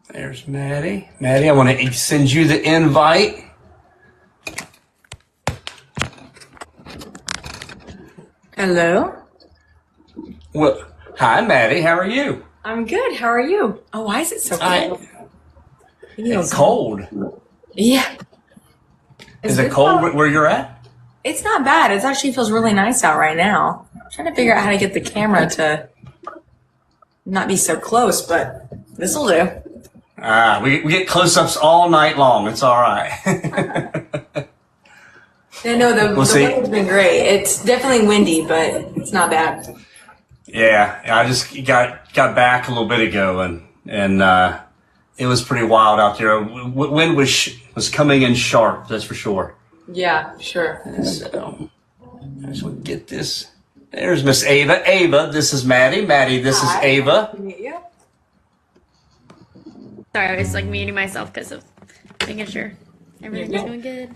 There's Maddie. Maddie, I want to send you the invite. Hello? Well, hi, Maddie. How are you? I'm good. How are you? Oh, why is it so cold? It's cold. Yeah. Is it cold where you're at? It's not bad. It actually feels really nice out right now. I'm trying to figure out how to get the camera to not be so close, but this will do. We get close-ups all night long. It's all right. Yeah, no, the weather's been great. It's definitely windy, but it's not bad. Yeah, I just got back a little bit ago, and it was pretty wild out there. Wind was coming in sharp, that's for sure. Yeah, sure. So I just want to get this. There's Miss Ava. Ava, this is Maddie. Maddie, this is Ava. Nice to meet you. Sorry, I was like muting myself because of making sure everything's going good.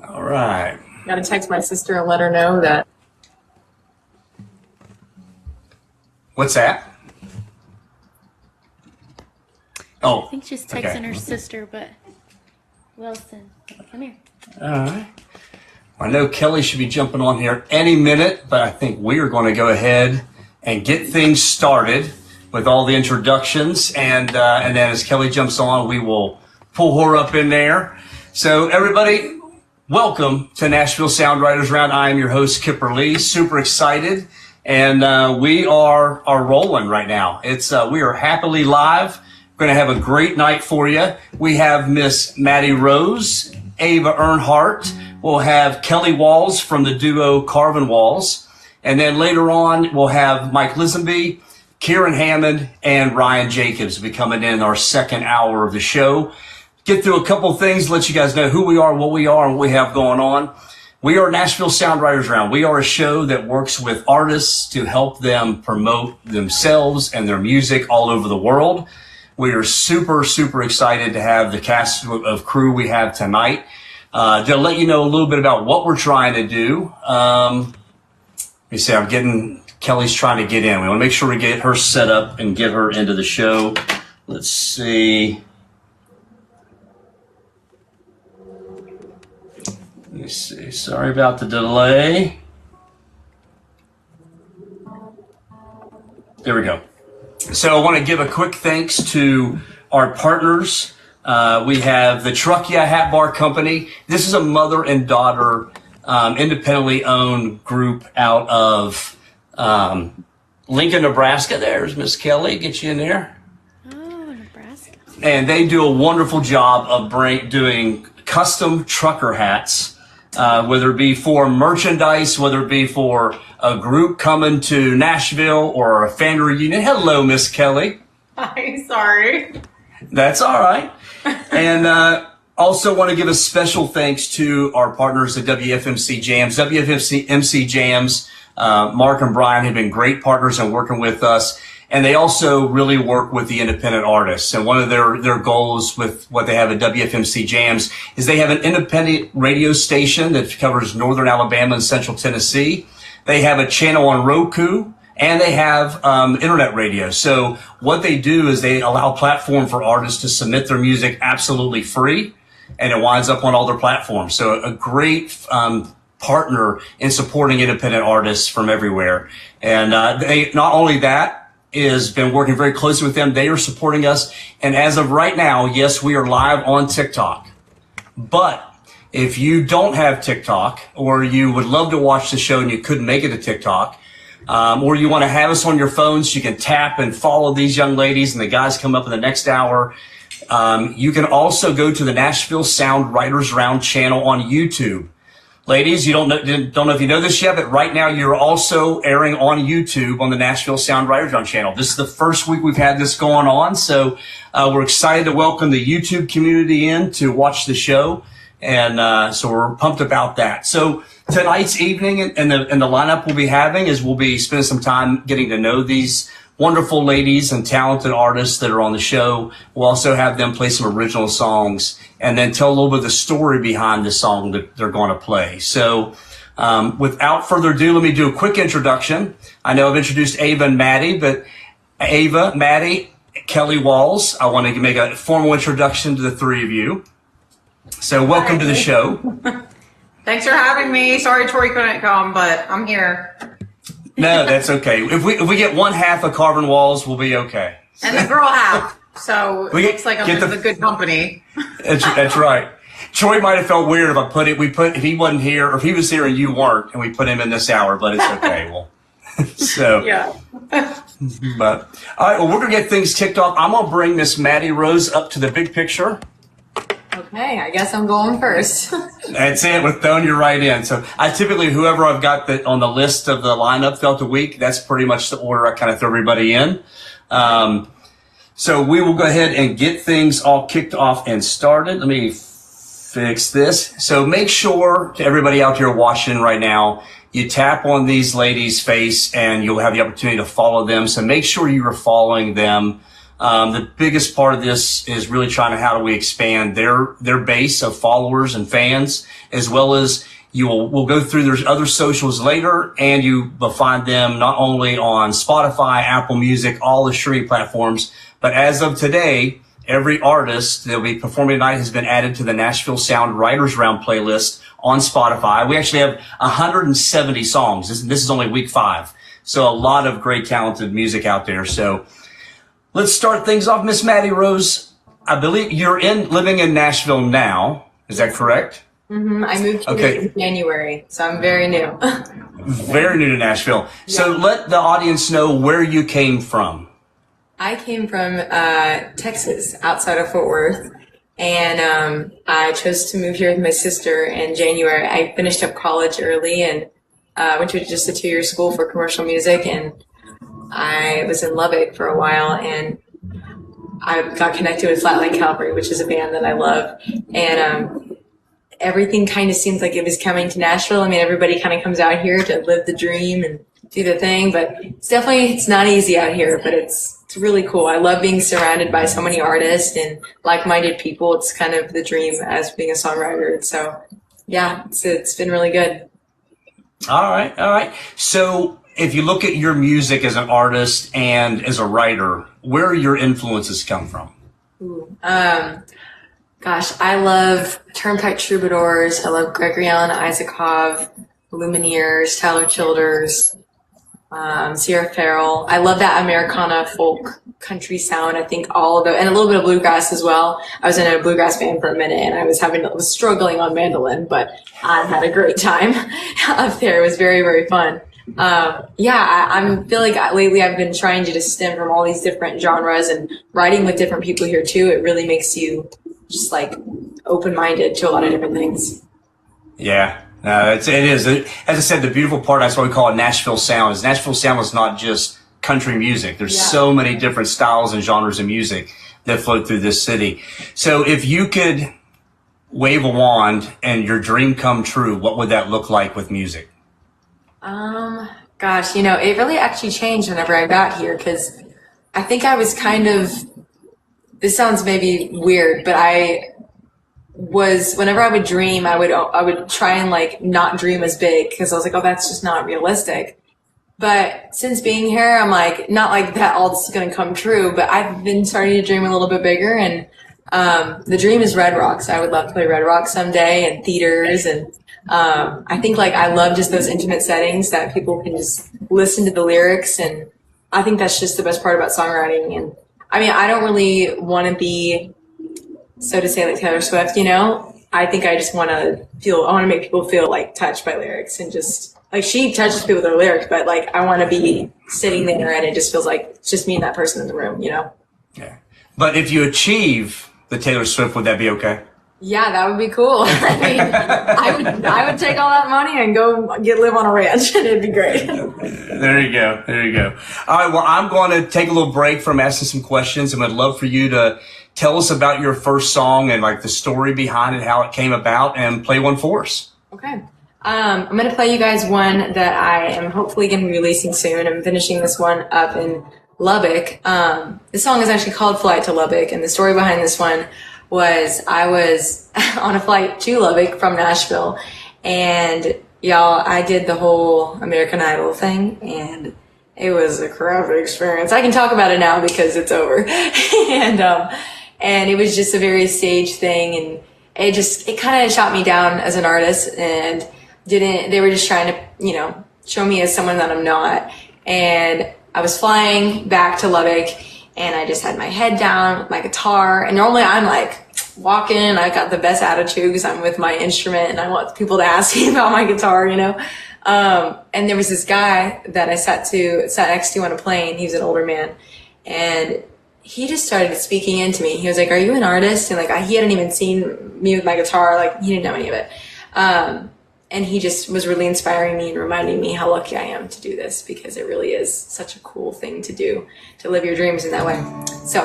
All right. Got to text my sister and let her know that. What's that? Oh, I think she's texting her sister, but Wilson, come here. All right. I know Kelly should be jumping on here any minute, but I think we are going to go ahead and get things started with all the introductions, and then as Kelly jumps on, we will pull her up in there. So everybody, welcome to Nashville Sound Writers Round. I am your host, Kipper Lee. Super excited, and we are rolling right now. We are happily live. We're going to have a great night for you. We have Miss Maddie Rose, Ava Earnhardt. We'll have Kelly Walls from the duo Carvin Walls. And then later on, we'll have Mike Lisenby, Kieran Hammond, and Ryan Jacobs will be coming in our second hour of the show. Get through a couple of things, let you guys know who we are, and what we have going on. We are Nashville Sound Writers Round. We are a show that works with artists to help them promote themselves and their music all over the world. We are super, super excited to have the cast of crew we have tonight. To let you know a little bit about what we're trying to do. Let me see, Kelly's trying to get in. We want to make sure we get her set up and get her into the show. Let's see. Let me see. Sorry about the delay. There we go. So I want to give a quick thanks to our partners. We have the Truck Yeah Hat Bar Company. This is a mother and daughter independently owned group out of Lincoln, Nebraska. There's Miss Kelly. Get you in there. Oh, Nebraska. And they do a wonderful job of doing custom trucker hats, whether it be for merchandise, whether it be for a group coming to Nashville or a family reunion. Hello, Miss Kelly. Hi, sorry. That's all right. And also want to give a special thanks to our partners at WFMC Jams. WFMC Jams, Mark and Brian have been great partners in working with us. And they also really work with the independent artists. And one of their goals with what they have at WFMC Jams is they have an independent radio station that covers northern Alabama and central Tennessee. They have a channel on Roku, and they have internet radio. So what they do is they allow a platform for artists to submit their music absolutely free, and it winds up on all their platforms. So a great partner in supporting independent artists from everywhere. And they not only that, is been working very closely with them. They are supporting us. And as of right now, yes, we are live on TikTok. But if you don't have TikTok, or you would love to watch the show and you couldn't make it to TikTok, or you want to have us on your phone so you can tap and follow these young ladies and the guys come up in the next hour, you can also go to the Nashville Sound Writers Round channel on YouTube. Ladies, you don't know if you know this yet, but right now you're also airing on YouTube on the Nashville Sound Writers Round channel. This is the first week we've had this going on, so we're excited to welcome the YouTube community in to watch the show, and so we're pumped about that. So tonight's evening and the lineup we'll be having is we'll be spending some time getting to know these wonderful ladies and talented artists that are on the show. We'll also have them play some original songs and then tell a little bit of the story behind the song that they're going to play. So without further ado, let me do a quick introduction. I know I've introduced Ava and Maddie, but Ava, Maddie, Kelly Walls. I want to make a formal introduction to the three of you. So welcome to the show. Thanks for having me. Sorry Tori couldn't come, but I'm here. No, that's okay. If we get one half of Carvin Walls, we'll be okay. And the girl half. So it looks like I'm in the good company. That's right. Troy might have felt weird if he wasn't here, or if he was here and you weren't, and we put him in this hour, but it's okay. Well, so yeah. But all right, well, we're gonna get things kicked off. I'm gonna bring Miss Maddie Rose up to the big picture. Okay, I guess I'm going first. That's it. We're throwing you right in. So I typically, whoever I've got on the list of the lineup throughout the week, that's pretty much the order I kind of throw everybody in. So we will go ahead and get things all kicked off and started. Let me fix this. So make sure, to everybody out here watching right now, you tap on these ladies' face and you'll have the opportunity to follow them. So make sure you are following them. The biggest part of this is really trying to, how do we expand their base of followers and fans, as well as we'll go through their other socials later, and you will find them not only on Spotify, Apple Music, all the streaming platforms, but as of today, every artist that will be performing tonight has been added to the Nashville Sound Writers Round playlist on Spotify. We actually have 170 songs. This is only week 5. So a lot of great talented music out there. So let's start things off. Miss Maddie Rose, I believe you're living in Nashville now. Is that correct? Mm-hmm. I moved here in January, so I'm very new. Very new to Nashville. Yeah. So let the audience know where you came from. I came from Texas, outside of Fort Worth, and I chose to move here with my sister in January. I finished up college early and went to just a 2-year school for commercial music, and I was in Lubbock for a while, and I got connected with Flatline Calvary, which is a band that I love, and everything kind of seems like it was coming to Nashville. I mean, everybody kind of comes out here to live the dream and do the thing, but it's not easy out here, but it's really cool. I love being surrounded by so many artists and like-minded people. It's kind of the dream as being a songwriter. So yeah, it's been really good. All right. So if you look at your music as an artist and as a writer, where are your influences come from? Ooh, gosh, I love Turnpike Troubadours. I love Gregory Alan Isakov, Lumineers, Tyler Childers, Sierra Farrell. I love that Americana folk country sound. I think all of it, and a little bit of bluegrass as well. I was in a bluegrass band for a minute, and I was struggling on mandolin, but I had a great time up there. It was very, very fun. I feel like lately I've been trying to just stem from all these different genres, and writing with different people here too. It really makes you just like open-minded to a lot of different things. Yeah. It is. As I said, the beautiful part, that's why we call it Nashville Sound, is Nashville Sound is not just country music. There's so many different styles and genres of music that flow through this city. So if you could wave a wand and your dream come true, what would that look like with music? Gosh, it really actually changed whenever I got here, because I think I was this sounds maybe weird, but whenever I would dream, I would try and like not dream as big, because I was like, oh, that's just not realistic. But since being here, I'm like, not like that all this is going to come true, but I've been starting to dream a little bit bigger, and the dream is Red Rocks. I would love to play Red Rocks someday, and theaters, and I think like I love just those intimate settings that people can just listen to the lyrics, and I think that's just the best part about songwriting. And I mean, I don't really want to be, so to say, like Taylor Swift, I think I just want to make people feel like touched by lyrics, and just like she touches people with her lyrics, but like I want to be sitting there and it just feels like it's just me and that person in the room, Yeah. But if you achieve the Taylor Swift, would that be okay? Yeah, that would be cool. I mean, I would take all that money and go live on a ranch, and it'd be great. There you go. All right, well, I'm going to take a little break from asking some questions, and I'd love for you to tell us about your first song and like the story behind it, how it came about, and play one for us. Okay. I'm going to play you guys one that I am hopefully going to be releasing soon. I'm finishing this one up in Lubbock. This song is actually called Flight to Lubbock, and the story behind this one was I was on a flight to Lubbock from Nashville, and y'all, I did the whole American Idol thing, and it was a crappy experience. I can talk about it now because it's over. And it was just a very staged thing, and it kind of shot me down as an artist, and they were just trying to, show me as someone that I'm not. And I was flying back to Lubbock, and I just had my head down with my guitar, and normally I'm like walking and I got the best attitude because I'm with my instrument and I want people to ask me about my guitar, and there was this guy that I sat next to on a plane. He was an older man, and he just started speaking into me. He was like, "Are you an artist?" And he hadn't even seen me with my guitar. Like, he didn't know any of it. And he just was really inspiring me and reminding me how lucky I am to do this, because it really is such a cool thing to do, to live your dreams in that way. So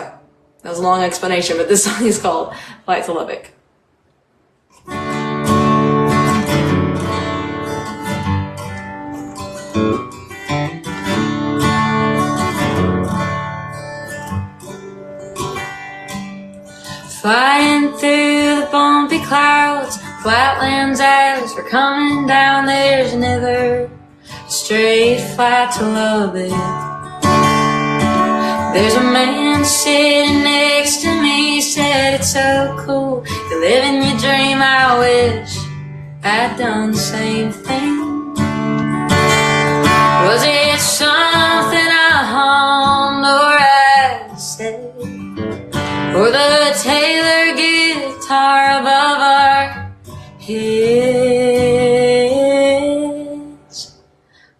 that was a long explanation, but this song is called Flight to Lubbock. Flying through the bumpy clouds, flatlands as we're coming down. There's never a straight flight to Lubbock. There's a man sitting next to me, said it's so cool to live in your dream. I wish I'd done the same thing. Was it something I hummed or I said, or the Taylor guitar above our heads?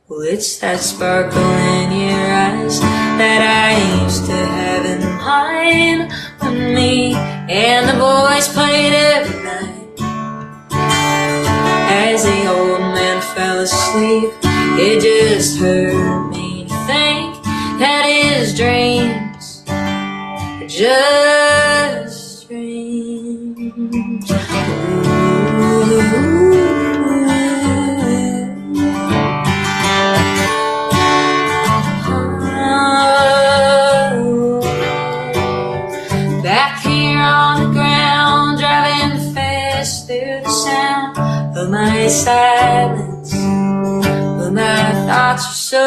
Well, it's that sparkle in your eyes that I used to have in mine, when me and the boys played every night. As the old man fell asleep, it just hurt me to think that his dreams were just dreams. Back here on the ground, driving fast through the sound of my silence, but my thoughts are so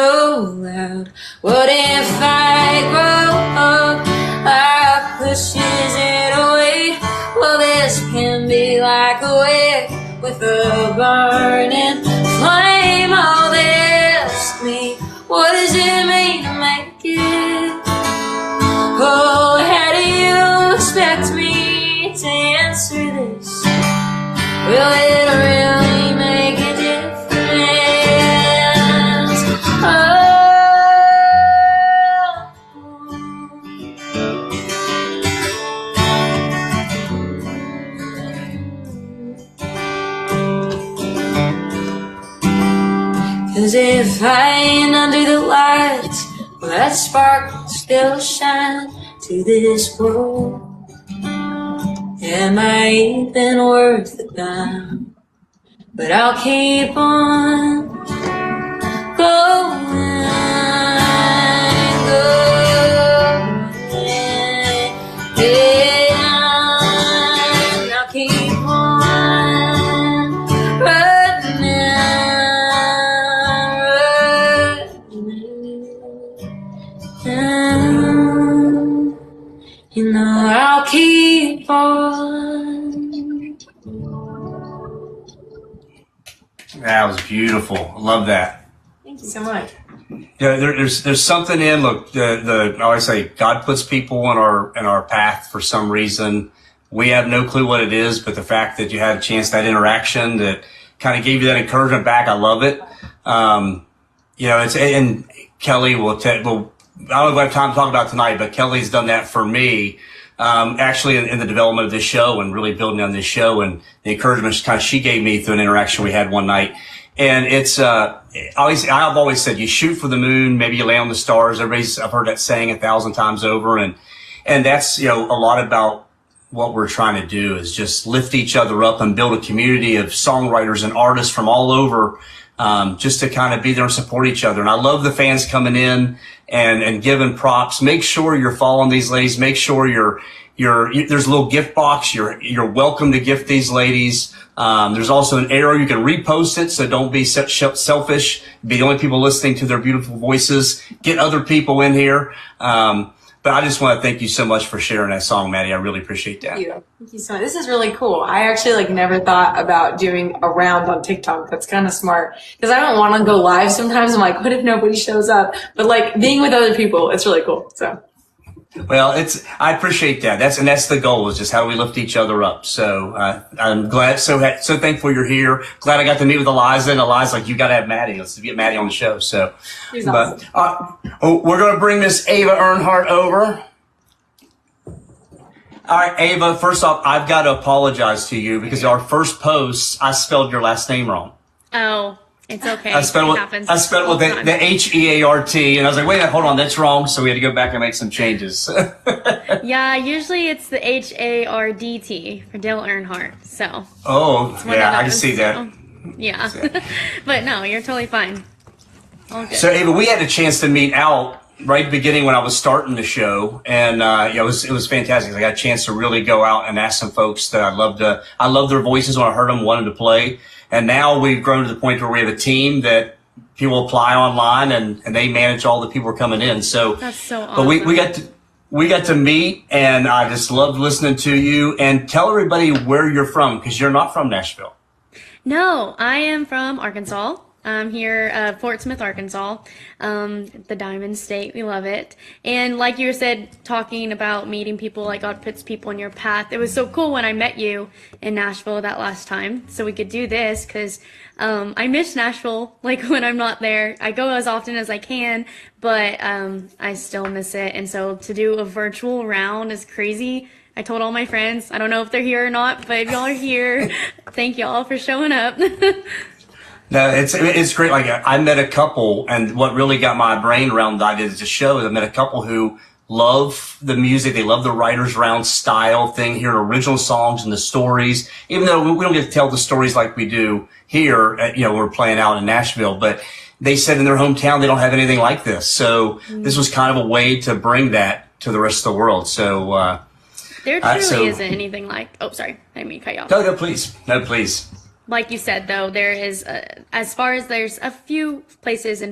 loud. What if I grow up, life pushes it away? Well, this can be like a wick with a burning flame. Oh, they ask me, what does it mean to make it? Oh, how do you expect me to answer this? Will it really make a difference? Oh. Cause if I ain't under the lights, will that spark still shine to this world? Am I even worth the time? But I'll keep on going, yeah, I'll keep on running. I'll keep on. That was beautiful. I love that. Thank you so much. Yeah, there's something in, look, I always say God puts people in our path for some reason. We have no clue what it is, but the fact that you had a chance, that interaction that kind of gave you that encouragement back, I love it. And Kelly will I don't know if I have time to talk about it tonight, but Kelly's done that for me, actually in the development of this show and really building on this show, and the encouragement she gave me through an interaction we had one night. And it's, I've always said, you shoot for the moon, maybe you land on the stars. I've heard that saying 1,000 times over. And that's, a lot about what we're trying to do, is just lift each other up and build a community of songwriters and artists from all over, just to kind of be there and support each other. And I love the fans coming in and giving props. Make sure you're following these ladies. Make sure there's a little gift box. You're welcome to gift these ladies. There's also an arrow. You can repost it, so don't be selfish. Be the only people listening to their beautiful voices. Get other people in here. But I just want to thank you so much for sharing that song, Maddie. I really appreciate that. Thank you so much. This is really cool. I actually never thought about doing a round on TikTok. That's kind of smart because I don't want to go live sometimes. I'm like, what if nobody shows up? But being with other people, it's really cool. So. Well, I appreciate that. That's the goal, is just how we lift each other up. So, I'm glad, so thankful you're here. Glad I got to meet with Eliza, and Eliza's you got to have Maddie. Let's get Maddie on the show. So, she's awesome. We're going to bring Miss Ava Earnhardt over. All right, Ava, first off, I've got to apologize to you because our first post, I spelled your last name wrong. Oh. It's okay. I spelled it with the H-E-A-R-T, and I was like, wait a minute, hold on, that's wrong. So we had to go back and make some changes. Yeah, usually it's the H-A-R-D-T for Dale Earnhardt. So. Oh, yeah, I can see that. So, yeah. But no, you're totally fine. All good. So, Ava, we had a chance to meet out right at the beginning when I was starting the show, and it was fantastic. I got a chance to really go out and ask some folks that I loved their voices when I heard them, wanted to play. And now we've grown to the point where we have a team that people apply online and they manage all the people who are coming in. So that's so awesome. But we got to meet, and I just loved listening to you. And tell everybody where you're from, because you're not from Nashville. No, I am from Arkansas. I'm here, Fort Smith, Arkansas, the Diamond State. We love it. And like you said, talking about meeting people, like God puts people in your path. It was so cool when I met you in Nashville that last time. So we could do this because I miss Nashville, when I'm not there. I go as often as I can, but I still miss it. And so to do a virtual round is crazy. I told all my friends. I don't know if they're here or not, but if y'all are here, thank y'all for showing up. No, it's great. I met a couple, and what really got my brain around the idea of the show is I met a couple who love the music. They love the writer's round style thing, hearing original songs and the stories, even though we don't get to tell the stories like we do here we're playing out in Nashville, but they said in their hometown, they don't have anything like this. So this was kind of a way to bring that to the rest of the world. So, there truly isn't anything like, sorry, I didn't mean to cut you off. No, please. No, please. Like you said, though, there is, as far as there's a few places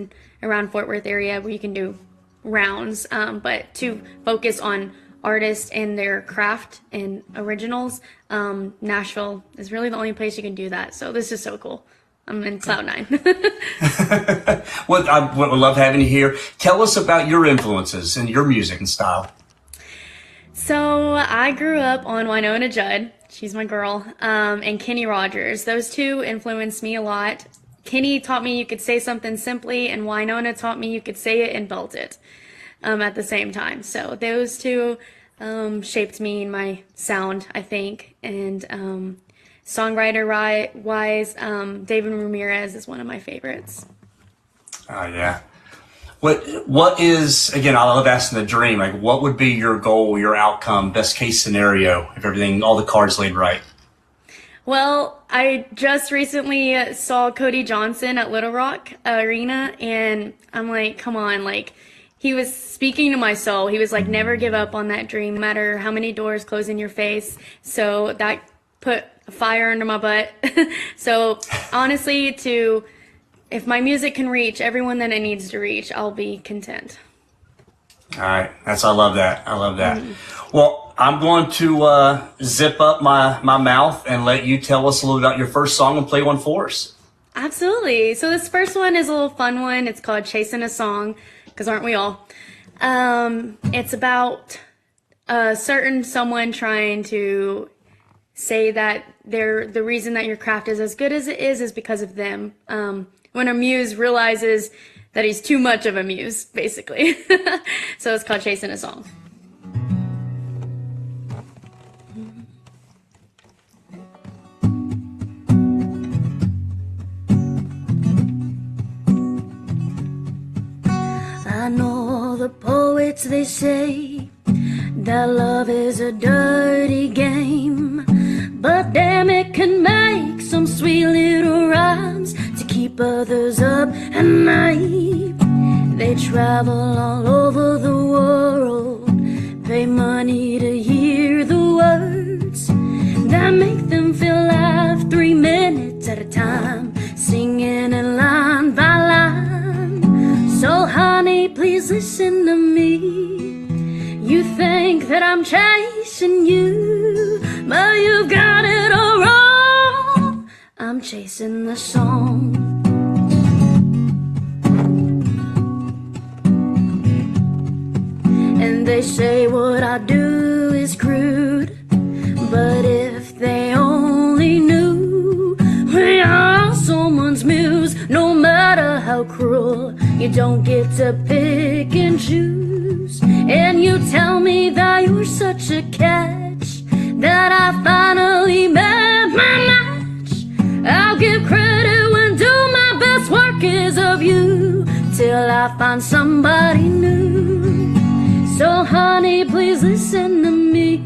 around Fort Worth area where you can do rounds, but to focus on artists and their craft and originals, Nashville is really the only place you can do that. So this is so cool. I'm in cloud nine. Well, I would love having you here. Tell us about your influences and your music and style. So I grew up on Winona Judd. She's my girl. And Kenny Rogers. Those two influenced me a lot. Kenny taught me you could say something simply, and Winona taught me you could say it and belt it at the same time. So those two shaped me in my sound, I think. And songwriter-wise, David Ramirez is one of my favorites. Oh, yeah. What is, again, I love asking the dream, what would be your goal, your outcome, best case scenario if all the cards laid right? Well, I just recently saw Cody Johnson at Little Rock Arena, and I'm like, come on, he was speaking to my soul. He was like, never give up on that dream, no matter how many doors close in your face. So that put a fire under my butt. So honestly, if my music can reach everyone that it needs to reach, I'll be content. All right. I love that. Mm-hmm. Well, I'm going to zip up my mouth and let you tell us a little about your first song and play one for us. Absolutely. So this first one is a little fun one. It's called Chasing a Song, because aren't we all? It's about a certain someone trying to say that the reason that your craft is as good as it is because of them. When a muse realizes that he's too much of a muse, basically. So it's called Chasing a Song. I know the poets, they say that love is a dirty game, but damn, it can make some sweet little rhymes to keep others up at night. They travel all over the world, pay money to hear the words that make them feel alive. 3 listen to me. You think that I'm chasing you, but you've got it all wrong. I'm chasing the song. And they say what I do is crude, but if they only knew we are someone's muse, no matter how cruel, you don't get to pick and choose. And you tell me that you're such a catch, that I finally met my match. I'll give credit when do my best work is of you, till I find somebody new. So honey, please listen to me.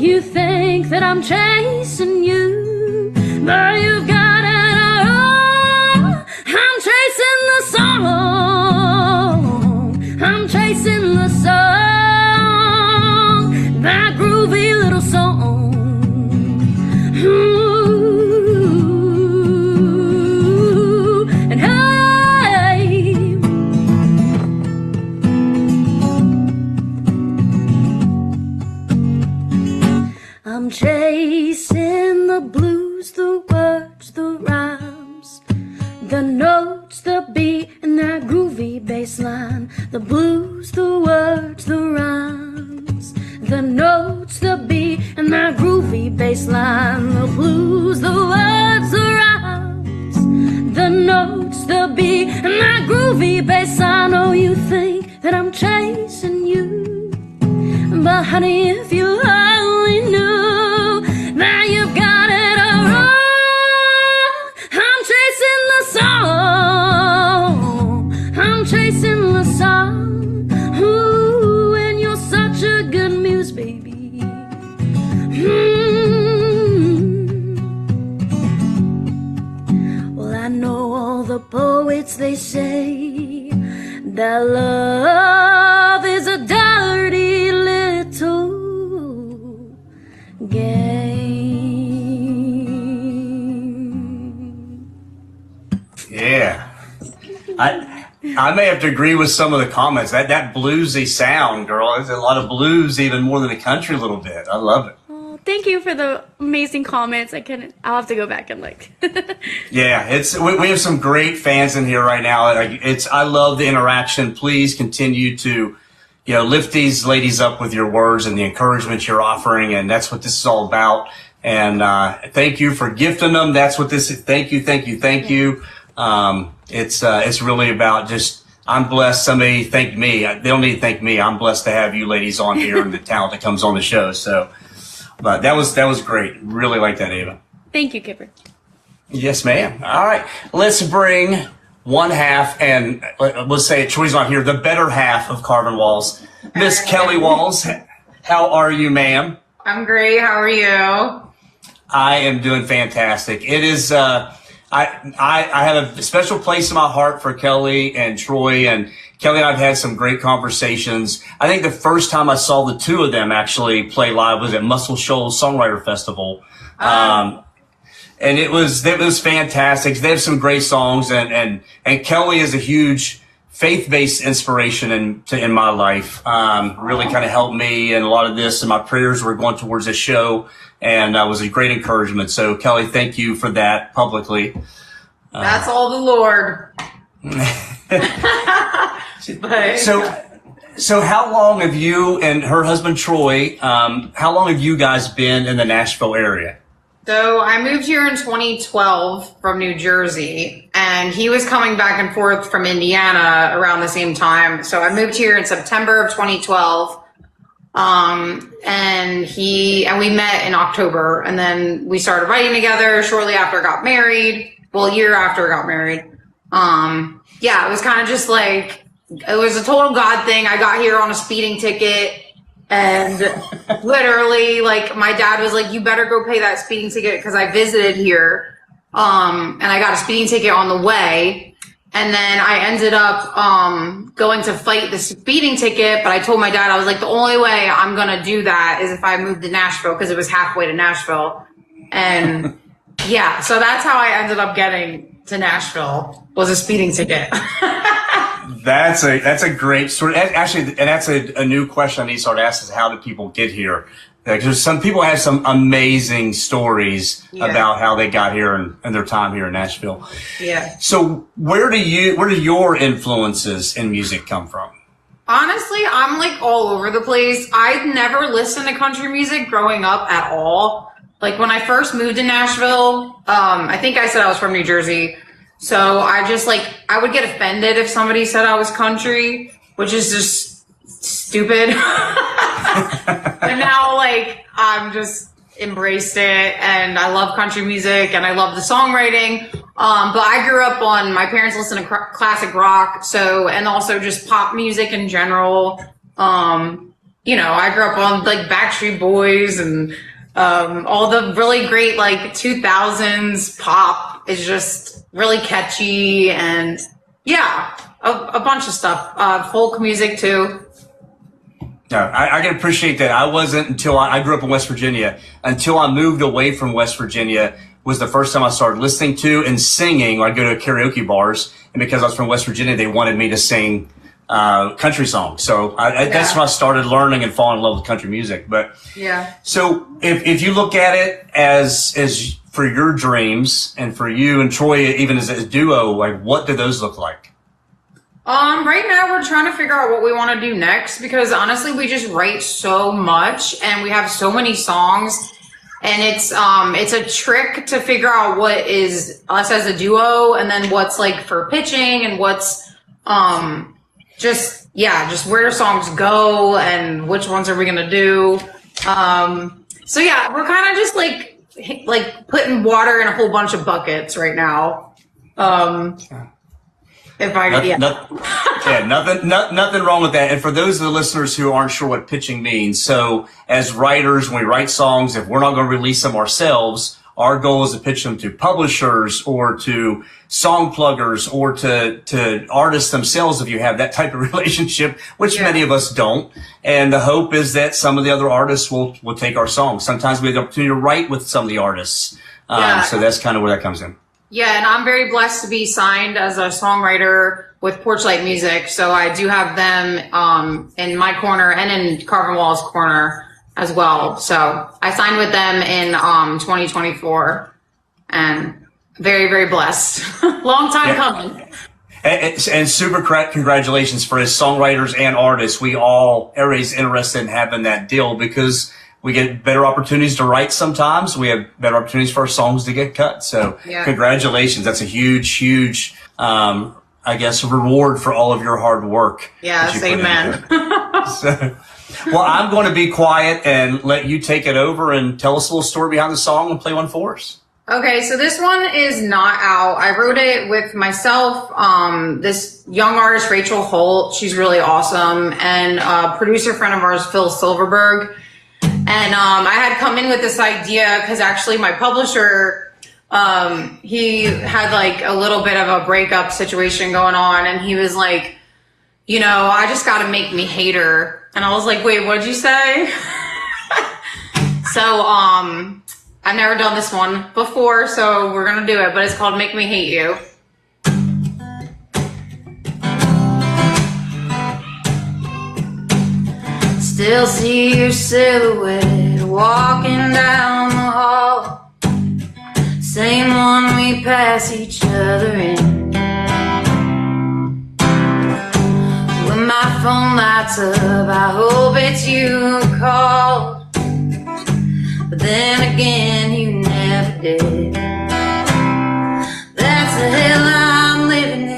You think that I'm chasing you, but you've got it all. I'm chasing the song. I'm chasing the song. That groovy little song. Ooh, and hey, I'm chasing the blues, the words, the rhymes, the notes, the beat, and that groovy bass line. The blues, the words, the rhymes, the notes, the beat, and that groovy bass line. The blues, the words, the rhymes, the notes, the beat, and that groovy bass line. Oh, you think that I'm chasing you, but honey, if you only knew that you've got it all wrong. I'm chasing the song. I'm chasing the song. Ooh, and you're such a good muse, baby. Well, I know all the poets, they say that love is a dirty little game. Yeah. I may have to agree with some of the comments. That bluesy sound, girl. There's a lot of blues, even more than the country a little bit. I love it. Oh, thank you for the amazing comments. I'll have to go back and look. Yeah, we have some great fans in here right now. I love the interaction. Please continue to, lift these ladies up with your words and the encouragement you're offering, and that's what this is all about. And thank you for gifting them. That's what this is. Thank you. It's really about just, I'm blessed. Somebody thanked me. They don't need to thank me. I'm blessed to have you ladies on here and the talent that comes on the show. So, but that was great. Really like that, Ava. Thank you, Kipper. Yes, ma'am. All right. Let's bring one half, and let's say Troy's on here, the better half of Carving Walls. Miss Kelly Walls, how are you, ma'am? I'm great. How are you? I am doing fantastic. It is, I have a special place in my heart for Kelly and Troy, and Kelly and I have had some great conversations. I think the first time I saw the two of them actually play live was at Muscle Shoals Songwriter Festival. And it was fantastic. They have some great songs, and Kelly is a huge faith-based inspiration in my life. Really kind of helped me in a lot of this, and my prayers were going towards this show, and was a great encouragement. So Kelly, thank you for that publicly. That's all the Lord. So how long have you and her husband Troy, how long have you guys been in the Nashville area? So I moved here in 2012 from New Jersey, and he was coming back and forth from Indiana around the same time. So I moved here in September of 2012. And we met in October, and then we started writing together shortly after I got married. Well, a year after I got married. Yeah, it was kind of just like, it was a total God thing. I got here on a speeding ticket, and literally, like, my dad was like, you better go pay that speeding ticket, because I visited here. And I got a speeding ticket on the way. And then I ended up going to fight the speeding ticket, but I told my dad, I was like, the only way I'm going to do that is if I move to Nashville, because it was halfway to Nashville. And yeah, so that's how I ended up getting to Nashville, was a speeding ticket. That's a great story. Actually, and that's a new question I need to start asking: is how do people get here? Because some people have some amazing stories about how they got here and their time here in Nashville. Yeah. So where do your influences in music come from? Honestly, I'm like all over the place. I never listened to country music growing up at all. Like when I first moved to Nashville, I think I said I was from New Jersey. So I just I would get offended if somebody said I was country, which is just stupid. But now I'm just embraced it, and I love country music and I love the songwriting. But I grew up on, my parents listened to classic rock, and also just pop music in general. I grew up on Backstreet Boys and all the really great 2000s pop is just really catchy, and a bunch of stuff. Folk music too. Yeah, I can appreciate that. I wasn't until I grew up in West Virginia. Until I moved away from West Virginia was the first time I started listening to and singing. I'd go to karaoke bars, and because I was from West Virginia, they wanted me to sing country songs. So that's when I started learning and falling in love with country music. But so if you look at it as for your dreams and for you and Troy, even as a duo, what do those look like? Right now we're trying to figure out what we want to do next, because honestly, we just write so much and we have so many songs, and it's a trick to figure out what is us as a duo, and then what's for pitching, and what's, just where songs go and which ones are we going to do. So yeah, we're kind of just putting water in a whole bunch of buckets right now. Nothing wrong with that. And for those of the listeners who aren't sure what pitching means, so as writers, when we write songs, if we're not going to release them ourselves, our goal is to pitch them to publishers or to song pluggers or to artists themselves, if you have that type of relationship, which many of us don't. And the hope is that some of the other artists will take our songs. Sometimes we have the opportunity to write with some of the artists. So that's kind of where that comes in. Yeah, and I'm very blessed to be signed as a songwriter with Porchlight Music. So I do have them in my corner and in Carvin Wall's corner as well. So I signed with them in 2024, and very, very blessed. Long time coming. And super congratulations for his songwriters and artists. Everybody's interested in having that deal, because we get better opportunities to write sometimes. We have better opportunities for our songs to get cut. So congratulations. That's a huge, huge, reward for all of your hard work. Yes, amen. Well, I'm going to be quiet and let you take it over and tell us a little story behind the song and play one for us. Okay, so this one is not out. I wrote it with myself, this young artist, Rachel Holt. She's really awesome. And a producer friend of ours, Phil Silverberg. And I had come in with this idea because actually my publisher, he had a little bit of a breakup situation going on, and he was like, I just got to make me hate her. And I was like, wait, what'd you say? So I've never done this one before, so we're going to do it, but it's called Make Me Hate You. Still see your silhouette walking down the hall, same one we pass each other in. When my phone lights up, I hope it's you who called, but then again you never did. That's the hell I'm living in.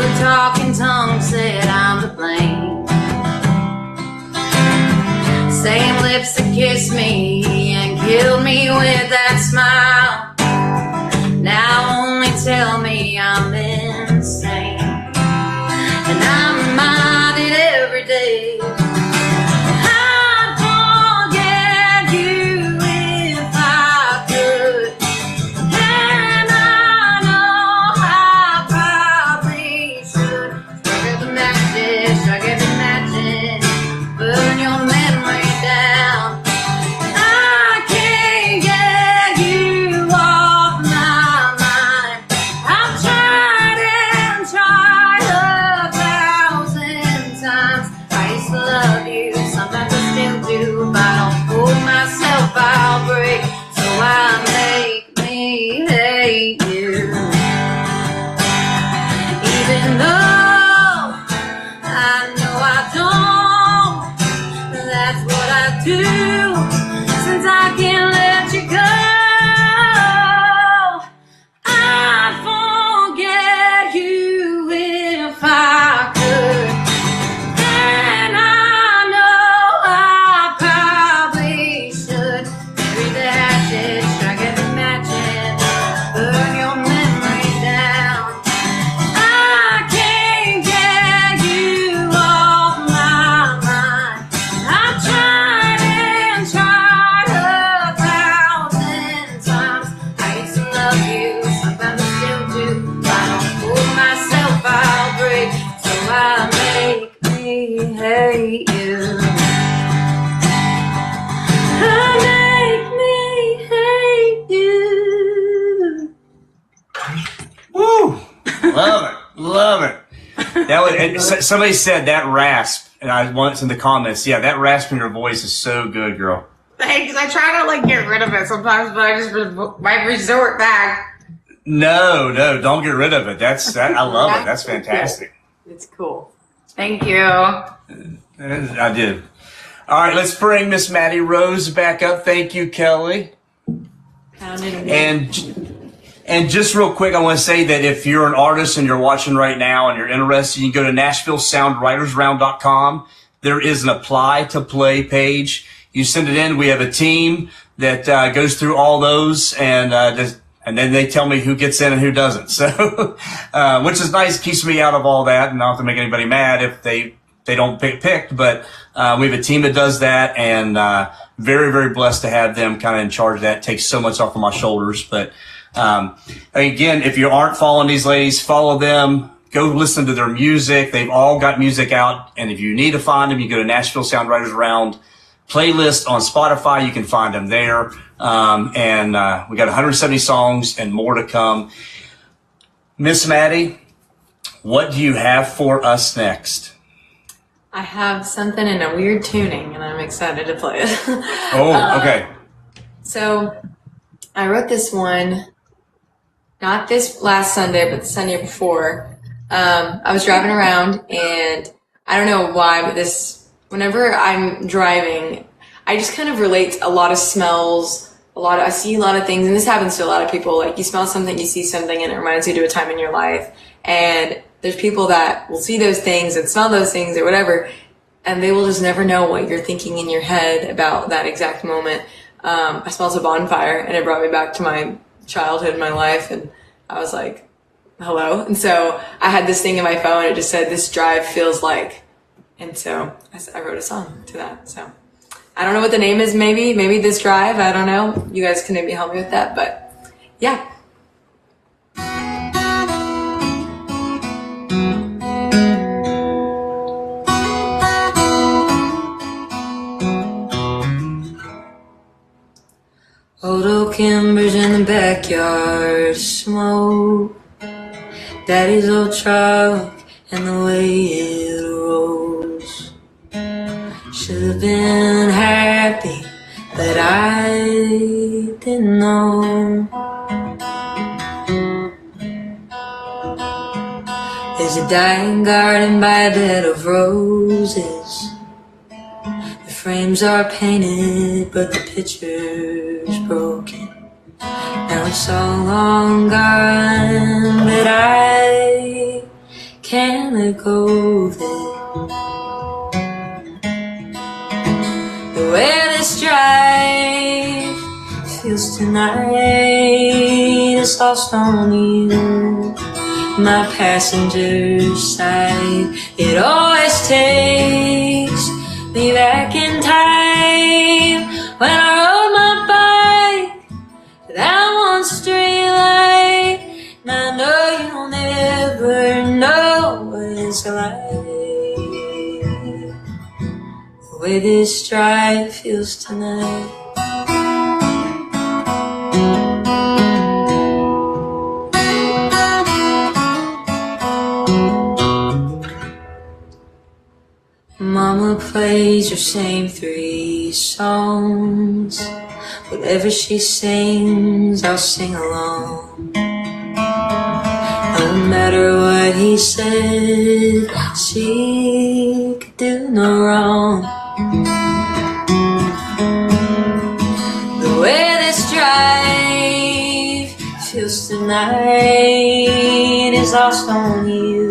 the talking tongue said I'm to blame. Same lips that kissed me and killed me with that smile now only tell me I'm insane. And I'm reminded every day I'd forget you if I could. And I know I probably should. Strike at the matches, strike at the matches, burn your memory down. I can't get you off my mind. I've tried and tried 1,000 times. I used to love you, sometimes I still do. If I don't hold myself, I'll break. So I make me hate you. Even though I know I don't, that's what I do. Since I can't let you go, I'd forget you if I could. And I know I probably should. Bury the hatchet, strike at the matches, burn your memory down. I can't get you off my mind. I've tried and tried 1,000 times. I used to love you, sometimes I still do. If I don't hold myself, I'll break. So I make me hate you. I make me hate you. Woo! Love it. Love it. That was, and somebody said that rasp, and I once in the comments, yeah, that rasp in your voice is so good, girl. Thanks. I try to like get rid of it sometimes, but I just might resort back. No, don't get rid of it. I love it. That's fantastic. It's cool. Thank you. I did. All right, let's bring Miss Maddie Rose back up. Thank you, Kelly. And just real quick, I want to say that if you're an artist and you're watching right now and you're interested, you can go to NashvilleSoundWritersRound.com. There is an apply to play page. You send it in. We have a team that goes through all those and then they tell me who gets in and who doesn't. So, which is nice, keeps me out of all that and not have to make anybody mad if they don't get picked. But we have a team that does that, and very, very blessed to have them kind of in charge of that. It takes so much off of my shoulders. But again, if you aren't following these ladies, follow them. Go listen to their music. They've all got music out. And if you need to find them, you go to Nashville Sound Writers Round playlist on Spotify. You can find them there. And we got 170 songs and more to come. Miss Maddie, what do you have for us next? I have something in a weird tuning, and I'm excited to play it. Oh, okay. So I wrote this one, not this last Sunday, but the Sunday before. I was driving around, and I don't know why, but whenever I'm driving, I just kind of relate a lot of smells, I see a lot of things, and this happens to a lot of people. Like, you smell something, you see something, and it reminds you to a time in your life. And there's people that will see those things and smell those things or whatever, and they will just never know what you're thinking in your head about that exact moment. I smelled a bonfire, and it brought me back to my childhood and my life, and I was like, hello. And so I had this thing in my phone, and it just said, "This drive feels like," and so I wrote a song to that. So I don't know what the name is. Maybe This Drive. I don't know. You guys can maybe help me with that, but yeah. Old oak embers in the backyard, smoke Daddy's old truck and the way it rolls. Should've been happy, but I didn't know. There's a dying garden by a bed of roses. The frames are painted, but the picture's broken. Now it's all long gone, but I can't let go of it. The way this drive feels tonight is lost on you, my passenger side. It always takes me back in time when I rode my bike that one straight line. And I know you'll never know what it's like, the way this drive feels tonight. Mama plays your same 3 songs. Whatever she sings, I'll sing along. No matter what he said, she could do no wrong. The way this drive feels tonight is lost on you,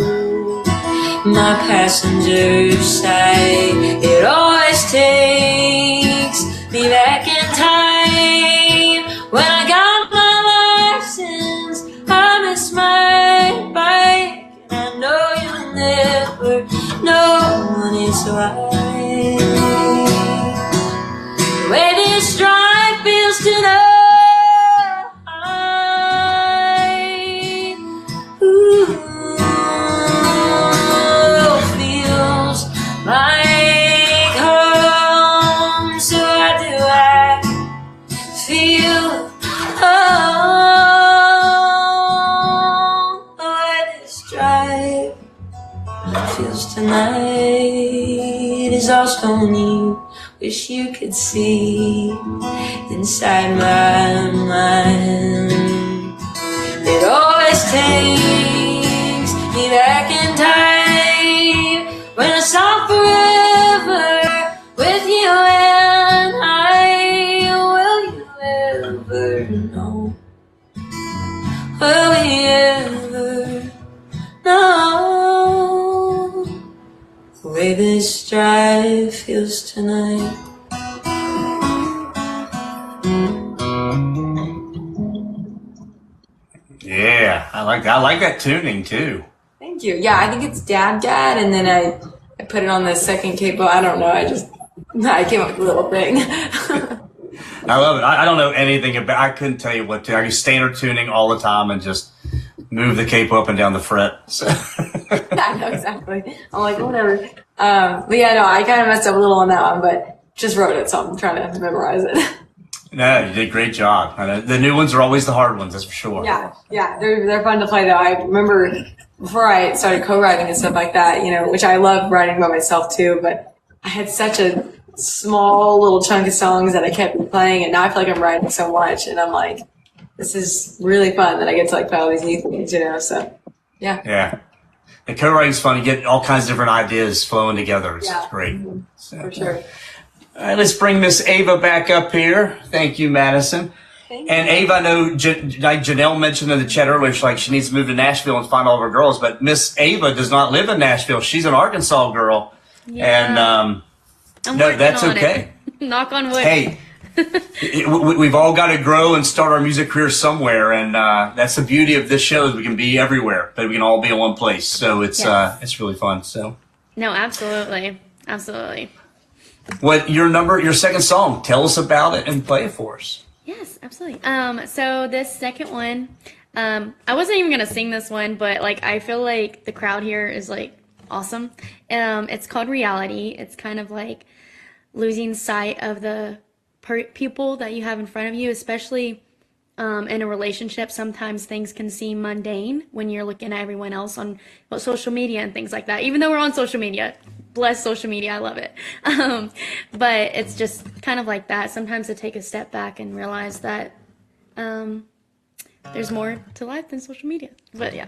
my passenger side. It always takes me back in time when I got my license. I miss my bike, and I know you'll never know what it's like, the way this drive feels tonight. Ooh. Like home, so why do I feel alone? The way this drive feels tonight is lost on you. Wish you could see inside my mind. It always takes me back in time when I saw forever with you and I. Will you ever know? Will we ever know the way this drive feels tonight? Yeah, I like that tuning too. Thank you. Yeah, I think it's Dad, and then I put it on the second capo. I don't know. I came up with a little thing. I love it. I don't know anything about. I couldn't tell you what to. I use standard tuning all the time and just move the capo up and down the fret. So. I know exactly. I'm like, whatever. But yeah, no, I kind of messed up a little on that one, but just wrote it, so I'm trying to memorize it. No, you did a great job. The new ones are always the hard ones, that's for sure. Yeah, they're fun to play though. I remember before I started co-writing and stuff like that, which I love writing by myself too, but I had such a small little chunk of songs that I kept playing, and now I feel like I'm writing so much, and I'm like, this is really fun that I get to play all these new things, so yeah. Yeah. The co-writing's fun. You get all kinds of different ideas flowing together. It's great. So. For sure. All right, let's bring Miss Ava back up here. Thank you, Madison. Thank and you. Ava, I know like Janelle mentioned in the chat earlier, she needs to move to Nashville and find all of her girls, but Miss Ava does not live in Nashville. She's an Arkansas girl. Yeah. And no, that's okay. Knock on wood. Hey, we've all got to grow and start our music career somewhere, and that's the beauty of this show is we can be everywhere, but we can all be in one place. So it's really fun. So no, absolutely. What your second song? Tell us about it and play it for us. Yes, absolutely. So this second one, I wasn't even gonna sing this one, but I feel like the crowd here is awesome. It's called Reality. It's kind of like losing sight of the people that you have in front of you, especially in a relationship. Sometimes things can seem mundane when you're looking at everyone else on social media and things like that. Even though we're on social media, bless social media, I love it. But it's just kind of like that. Sometimes to take a step back and realize that there's more to life than social media. But yeah,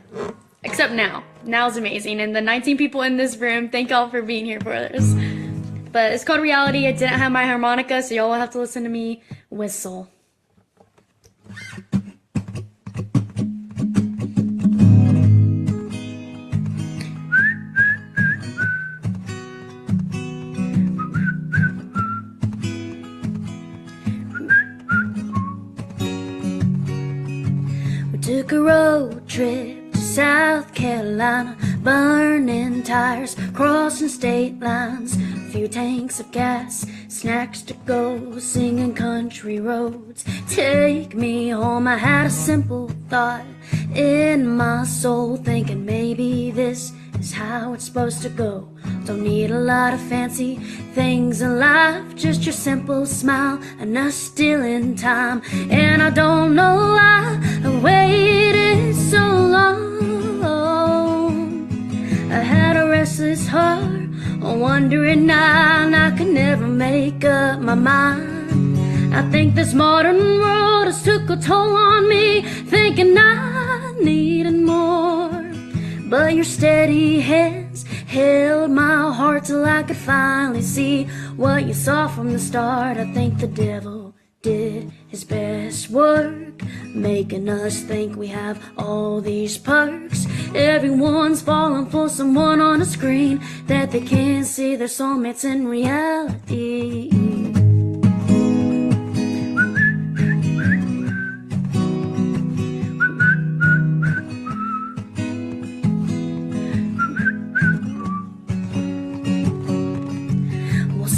except now. Now's amazing. And the 19 people in this room, thank y'all for being here for us. But it's called Reality. I didn't have my harmonica, so y'all will have to listen to me whistle. Took a road trip to South Carolina, burning tires, crossing state lines, a few tanks of gas, snacks to go, singing country roads. Take me home. I had a simple thought in my soul, thinking maybe this is how it's supposed to go. Don't need a lot of fancy things in life, just your simple smile and us still in time. And I don't know why I waited so long. I had a restless heart, wondering now, and I could never make up my mind. I think this modern world has took a toll on me, thinking I needed more. But your steady hands held my heart till I could finally see what you saw from the start. I think the devil did his best work, making us think we have all these perks. Everyone's falling for someone on a screen that they can't see their soulmates in reality.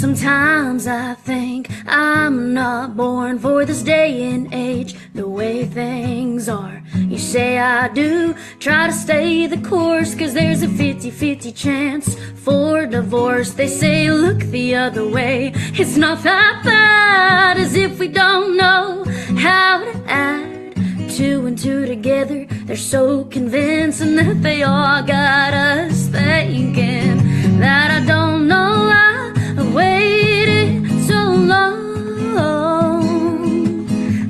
Sometimes I think I'm not born for this day and age, the way things are. You say I do, try to stay the course, 'cause there's a 50-50 chance for divorce. They say look the other way, it's not that bad, as if we don't know how to add two and two together. They're so convincing that they all got us thinking that I don't know why I waited so long.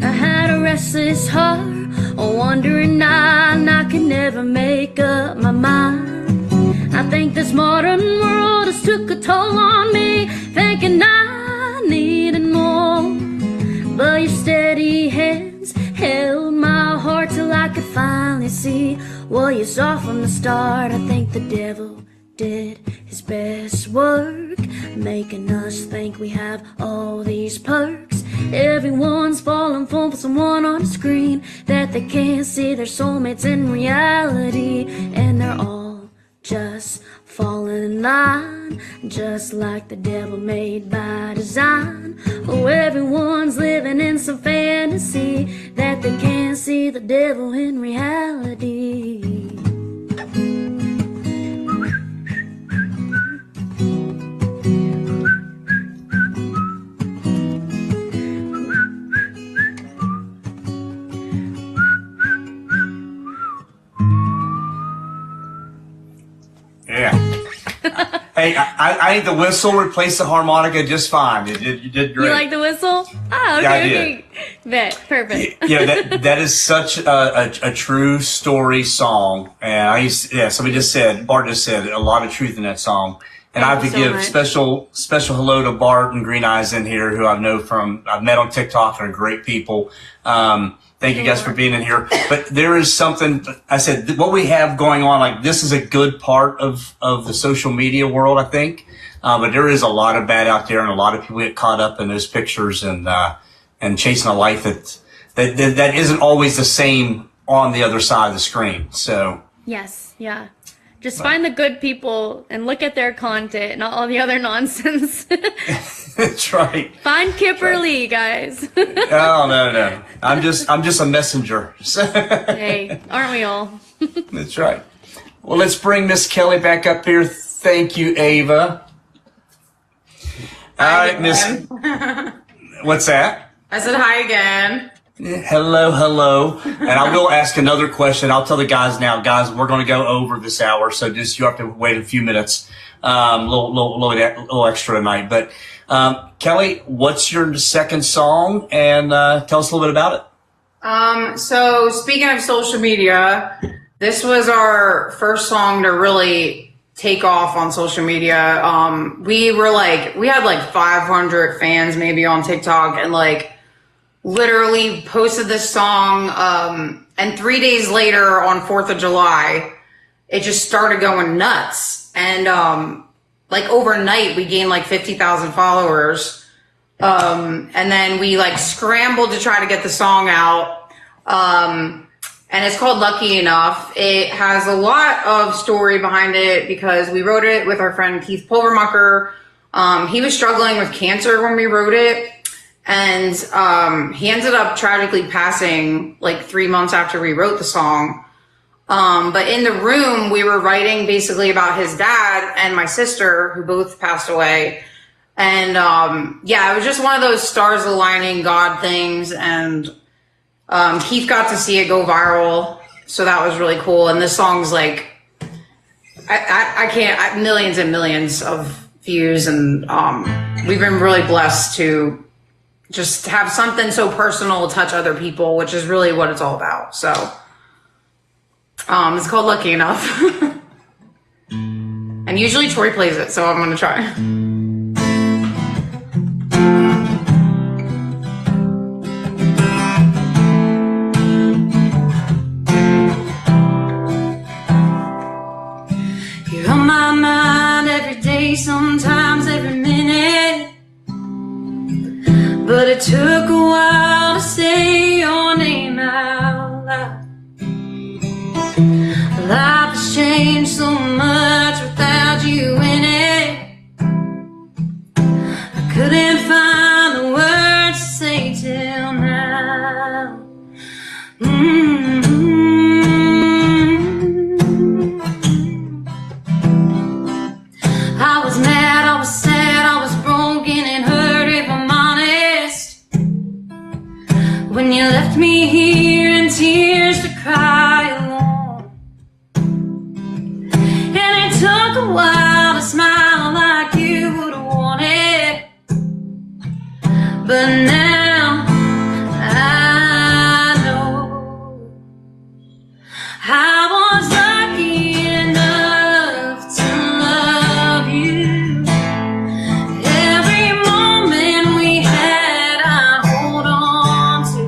I had a restless heart, wondering now, and I could never make up my mind. I think this modern world has took a toll on me, thinking I needed more. But your steady hands held my heart till I could finally see what you saw from the start. I think the devil did his best work, making us think we have all these perks. Everyone's falling for someone on a screen that they can't see their soulmates in reality. And they're all just falling in line, just like the devil made by design. Oh, everyone's living in some fantasy that they can't see the devil in reality. Hey, I think the whistle replaced the harmonica just fine. You did great. You like the whistle? Ah, okay, Yeah, I okay. Bet, perfect. Yeah, that is such a true story song. And somebody just said, Bart just said, a lot of truth in that song. And I have to give special hello to Bart and Green Eyes in here, who I've met on TikTok. They're great people. Thank you guys for being in here. But there is something, I said, what we have going on, like this is a good part of the social media world, I think. But there is a lot of bad out there, and a lot of people get caught up in those pictures and chasing a life that isn't always the same on the other side of the screen. So. Yes, yeah. Just find the good people and look at their content, not all the other nonsense. That's right. Find Kipper Lee, guys. Oh, no. I'm just a messenger. Hey, aren't we all? That's right. Well, let's bring Miss Kelly back up here. Thank you, Ava. All right, Miss. What's that? I said hi again. Hello. And I will ask another question. I'll tell the guys now. Guys, we're going to go over this hour, so just you have to wait a few minutes. Little extra tonight. But Kelly, what's your second song? And tell us a little bit about it. So speaking of social media, this was our first song to really take off on social media. We had like 500 fans maybe on TikTok, and like literally posted this song. And 3 days later on 4th of July, it just started going nuts. And like overnight we gained like 50,000 followers. And then we like scrambled to try to get the song out. and it's called Lucky Enough. It has a lot of story behind it because we wrote it with our friend Keith Pulvermucker. He was struggling with cancer when we wrote it, and he ended up tragically passing like 3 months after we wrote the song. But in the room, we were writing basically about his dad and my sister, who both passed away. And yeah, it was just one of those stars aligning God things. And Keith got to see it go viral, so that was really cool. And this song's like, millions and millions of views. And we've been really blessed to just have something so personal touch other people, which is really what it's all about. So it's called Lucky Enough. And usually Tori plays it, so I'm going to try. You're on my mind every day, sometimes every minute. But it took a while to say your name out loud. Life has changed so much without you in it. I couldn't find the words to say till now. I was mad, I was sad, I was broken and hurt, if I'm honest. When you left me here in tears to cry alone, and it took a while to smile like you would have wanted. But now I know I was lucky enough to love you. Every moment we had, I hold on to.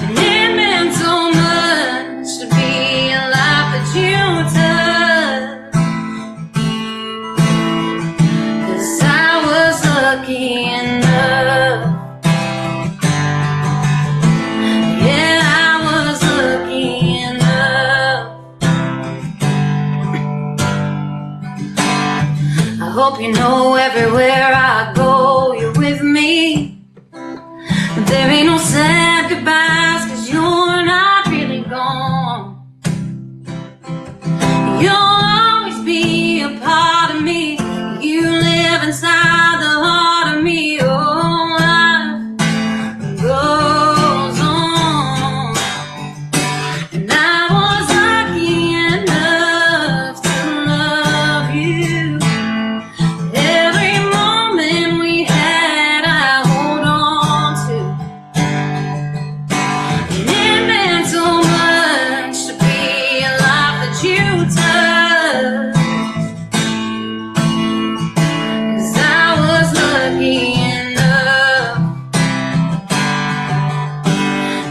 And it meant so much to be alive that you touched. 'Cause I was lucky enough. Yeah, I was lucky enough. I hope you know everywhere I go, you're with me. There ain't no sad goodbyes, 'cause you're not really gone. You'll always be a part of me. You live inside the heart of me. Oh, life goes on. And I was lucky enough to love you. Every moment we had, I hold on to. And it meant so much to be alive that you touched. 'Cause I was lucky enough.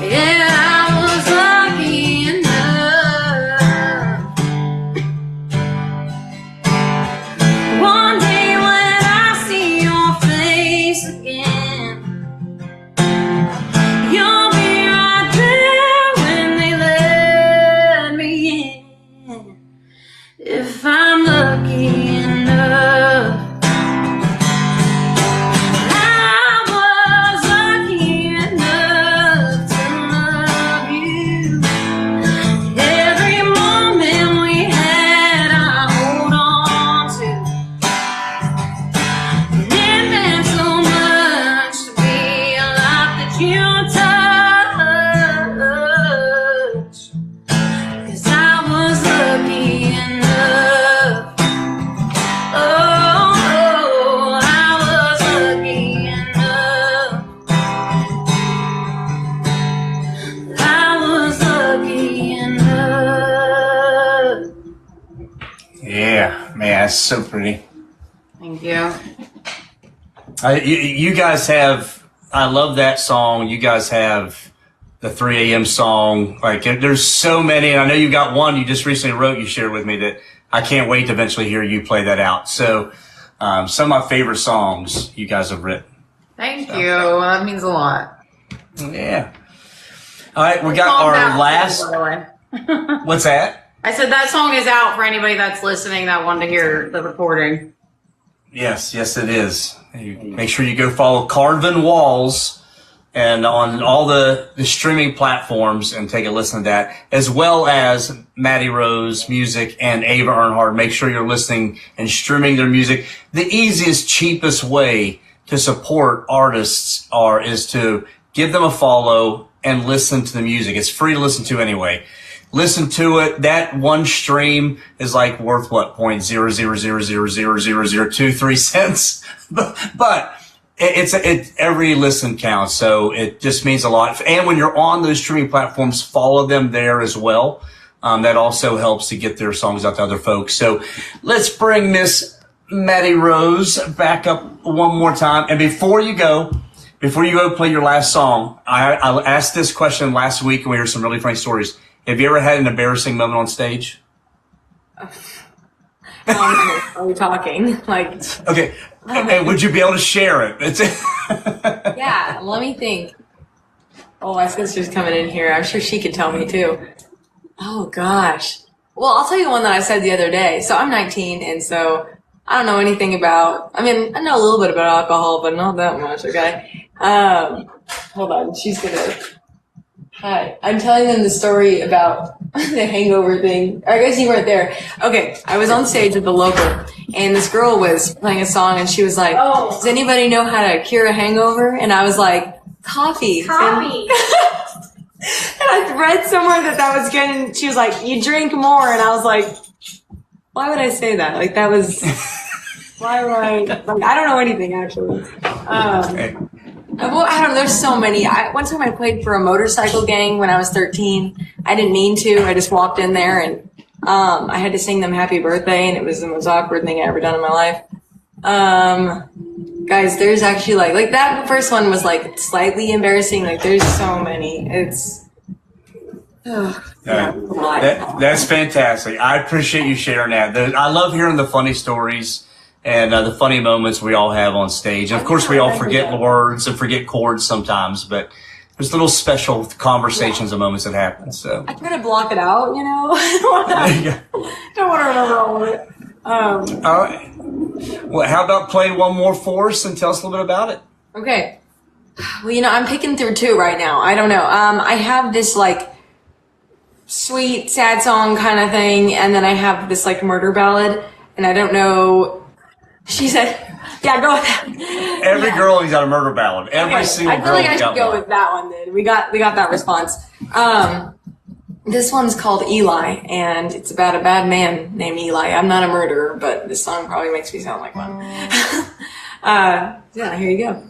Yeah, I was lucky enough. One day when I see your face again, you'll be right there when they let me in. If I'm lucky enough. I was lucky enough to love you. Every moment we had, I hold on to. And it meant so much to be alive that you touched. 'Cause I was lucky enough. Oh, I was lucky enough. I was lucky enough. Yeah, man, it's so pretty. Thank you. You guys have, I love that song. You guys have the 3 a.m. song. Like, there's so many, and I know you got one you just recently wrote, you shared with me, that I can't wait to eventually hear you play that out. So, some of my favorite songs you guys have written. Thank you. That means a lot. Yeah. All right, we got our last. By the way. What's that? I said that song is out for anybody that's listening that wanted to hear the recording. Yes, it is. Make sure you go follow Carvin Walls and on all the streaming platforms and take a listen to that, as well as Maddie Rose Music and Ava Earnhardt. Make sure you're listening and streaming their music. The easiest, cheapest way to support artists is to give them a follow and listen to the music. It's free to listen to anyway. Listen to it. That one stream is like worth what, 0.000000023 cents. But it's every listen counts. So it just means a lot. And when you're on those streaming platforms, follow them there as well. That also helps to get their songs out to other folks. So let's bring Miss Maddie Rose back up one more time. And before you go play your last song, I asked this question last week and we heard some really funny stories. Have you ever had an embarrassing moment on stage? Are we talking? Like, okay. And would you be able to share it? yeah, let me think. Oh, my sister's coming in here. I'm sure she could tell me too. Oh, gosh. Well, I'll tell you one that I said the other day. So I'm 19, and so I don't know anything about, I mean, I know a little bit about alcohol, but not that much, okay? Hold on. She's going to... Hi. I'm telling them the story about the hangover thing. I guess you weren't there. Okay. I was on stage at the local, and this girl was playing a song, and she was like, does anybody know how to cure a hangover? And I was like, coffee. Coffee. And I read somewhere that was good, and she was like, you drink more. And I was like, why would I say that? Like, that was, why would I, like, I don't know anything, actually. Well, I don't know. There's so many. One time I played for a motorcycle gang when I was 13. I didn't mean to. I just walked in there and I had to sing them happy birthday, and it was the most awkward thing I ever done in my life. Guys, there's actually like that first one was like slightly embarrassing. Like there's so many. It's that's fantastic. I appreciate you sharing that. I love hearing the funny stories. And the funny moments we all have on stage. And of course, we all forget words and forget chords sometimes, but there's little special conversations and moments that happen. So I try to block it out, you know. Don't want to remember all of it. All right. Well, how about play one more for us and tell us a little bit about it? Okay. Well, you know, I'm picking through two right now. I don't know. I have this like sweet, sad song kind of thing, and then I have this like murder ballad, and I don't know. She said, yeah, go with that. Every girl has got a murder ballad. Every single girl I feel like I should go with that one then. We got that response. This one's called Eli, and it's about a bad man named Eli. I'm not a murderer, but this song probably makes me sound like one. Yeah, here you go.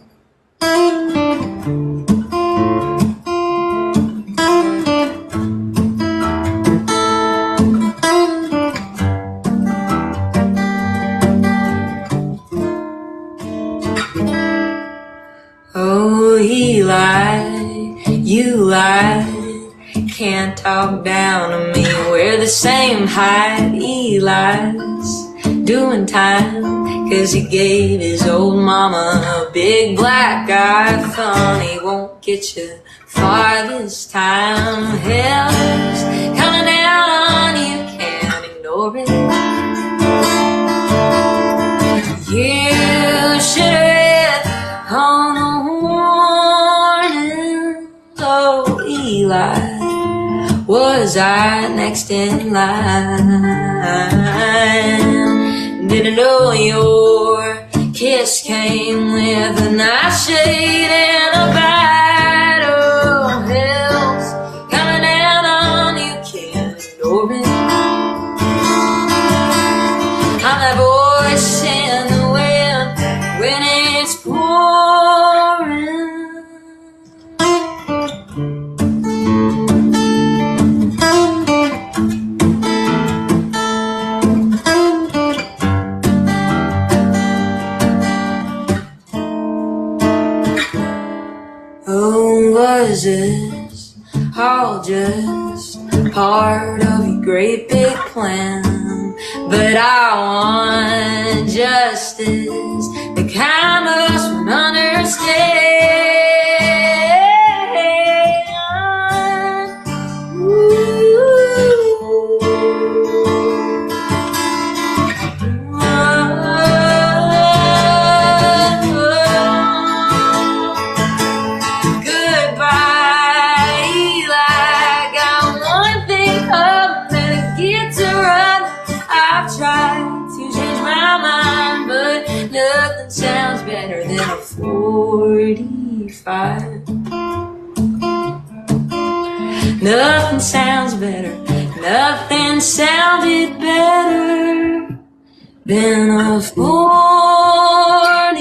Oh, Eli, you lie. Can't talk down to me. We're the same height. Eli's doing time, 'cause he gave his old mama a big black eye. Funny won't get you far this time. Hell's coming down on you, can't ignore it. You should have read on the warning. Oh, Eli, was I next in line? Didn't know your kiss came with a nice shade and a bite. Oh, hell's coming down on you, can't ignore it. I'm that voice in the wind when it's pouring. Oh, was this all just part of your great big plan? But I want justice, the kind most would understand. 5. Nothing sounds better. Nothing sounded better than a 45.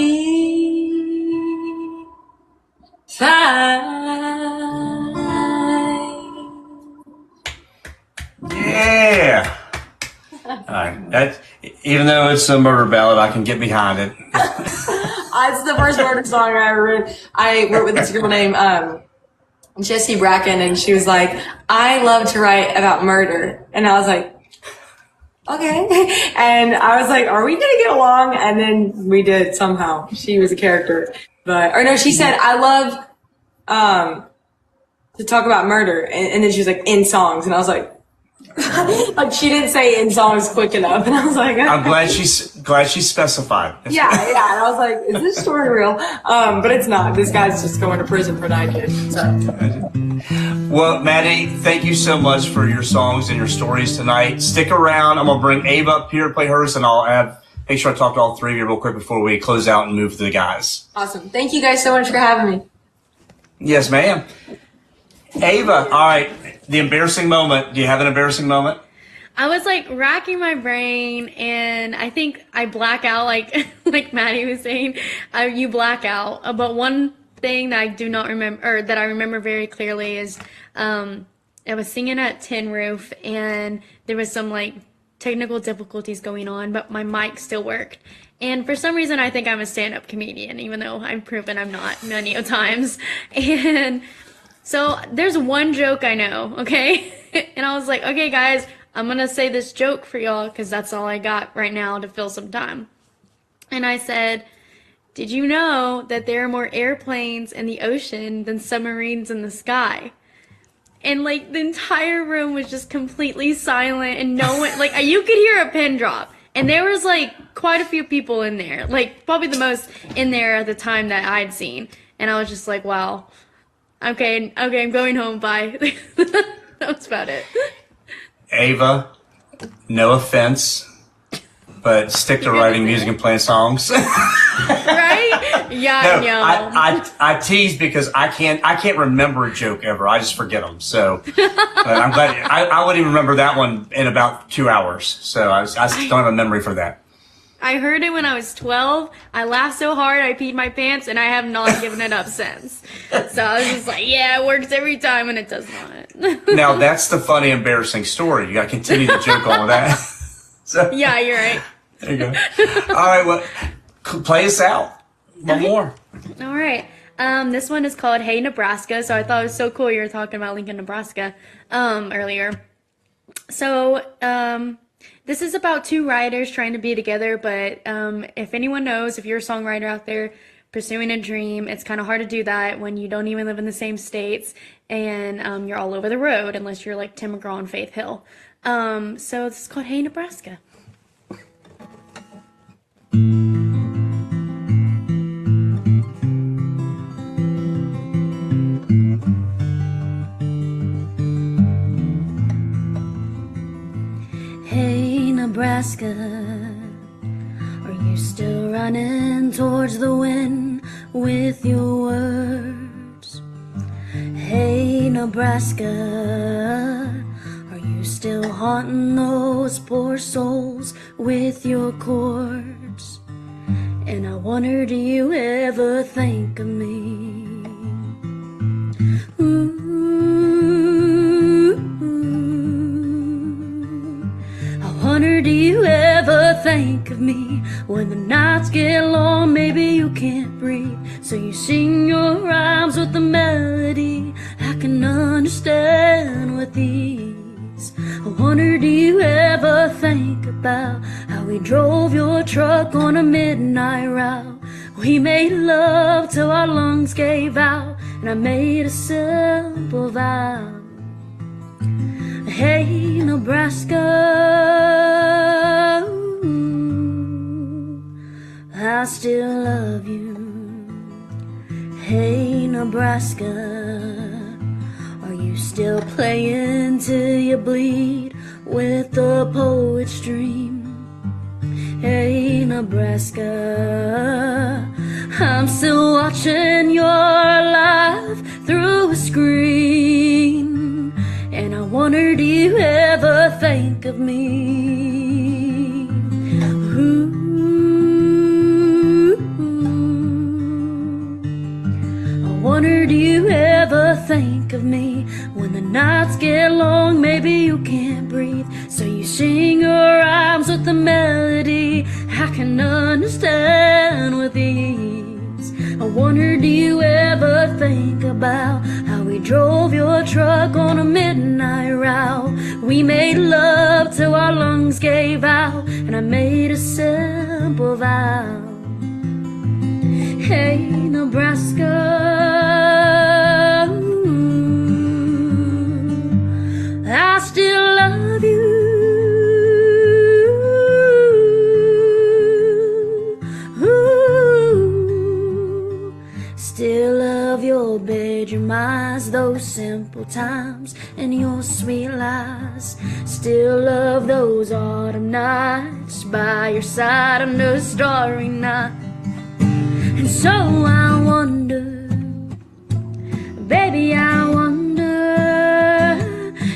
Yeah. All right. That, even though it's a murder ballad, I can get behind it. It's the first murder song I ever wrote. I wrote with this girl named Jessie Bracken, and she was like, I love to write about murder. And I was like, okay. And I was like, are we going to get along? And then we did somehow. She was a character. Or no, she said, I love to talk about murder. And then she was like, in songs. And I was like, like she didn't say in songs quick enough. And I was like, I'm glad she specified. yeah. And I was like, is this story real? But it's not. This guy's just going to prison for 9 years. So. Well, Maddie, thank you so much for your songs and your stories tonight. Stick around. I'm going to bring Ava up here to play hers, and I'll make sure I talk to all three of you real quick before we close out and move to the guys. Awesome. Thank you guys so much for having me. Yes, ma'am. Ava, all right. The embarrassing moment. Do you have an embarrassing moment? I was like racking my brain, and I think I black out, like like Maddie was saying, you black out. But one thing that I do not remember, or that I remember very clearly, is I was singing at Tin Roof, and there was some like technical difficulties going on, but my mic still worked. And for some reason, I think I'm a stand-up comedian, even though I've proven I'm not many of times. And so there's one joke I know, okay? And I was like, okay, guys, I'm going to say this joke for y'all because that's all I got right now to fill some time. And I said, did you know that there are more airplanes in the ocean than submarines in the sky? And like the entire room was just completely silent, and no one, like you could hear a pin drop. And there was like quite a few people in there, like probably the most in there at the time that I'd seen. And I was just like, wow. Okay, I'm going home. Bye. That was about it. Ava, no offense, but stick to writing music and playing songs. Right? Yeah, no, I tease because I can't remember a joke ever. I just forget them. So I'm glad I wouldn't even remember that one in about 2 hours. So I don't have a memory for that. I heard it when I was 12. I laughed so hard I peed my pants, and I have not given it up since. So I was just like, yeah, it works every time, and it does not. Now that's the funny, embarrassing story. You got to continue to joke on with that. So, yeah, you're right. There you go. All right, well, play us out. One more. All right. This one is called Hey Nebraska. So I thought it was so cool you were talking about Lincoln, Nebraska earlier. So this is about two writers trying to be together, but if anyone knows, if you're a songwriter out there pursuing a dream, it's kind of hard to do that when you don't even live in the same states and you're all over the road, unless you're like Tim McGraw and Faith Hill. So this is called Hey Nebraska. Hey Nebraska, are you still running towards the wind with your words? Hey Nebraska, are you still haunting those poor souls with your chords? And I wonder, do you ever think of me? I wonder, do you ever think of me when the nights get long, maybe you can't breathe, so you sing your rhymes with the melody I can understand with ease. I wonder, do you ever think about how we drove your truck on a midnight route? We made love till our lungs gave out, and I made a simple vow. Hey Nebraska, I still love you. Hey Nebraska, are you still playing till you bleed with the poet's dream? Hey Nebraska, I'm still watching your life through a screen, and I wonder, do you ever think of me? Ooh. I wonder, do you ever think of me? When the nights get long, maybe you can't breathe, so you sing your rhymes with the melody I can understand with ease. I wonder, do you ever think about how we drove your truck on a midnight route? We made love till our lungs gave out, and I made a simple vow. Hey, Nebraska, I still love you. Ooh, still love your bedroom eyes, those simple times, and your sweet lies. Still love those autumn nights by your side under a starry night. And so I wonder, baby, I wonder,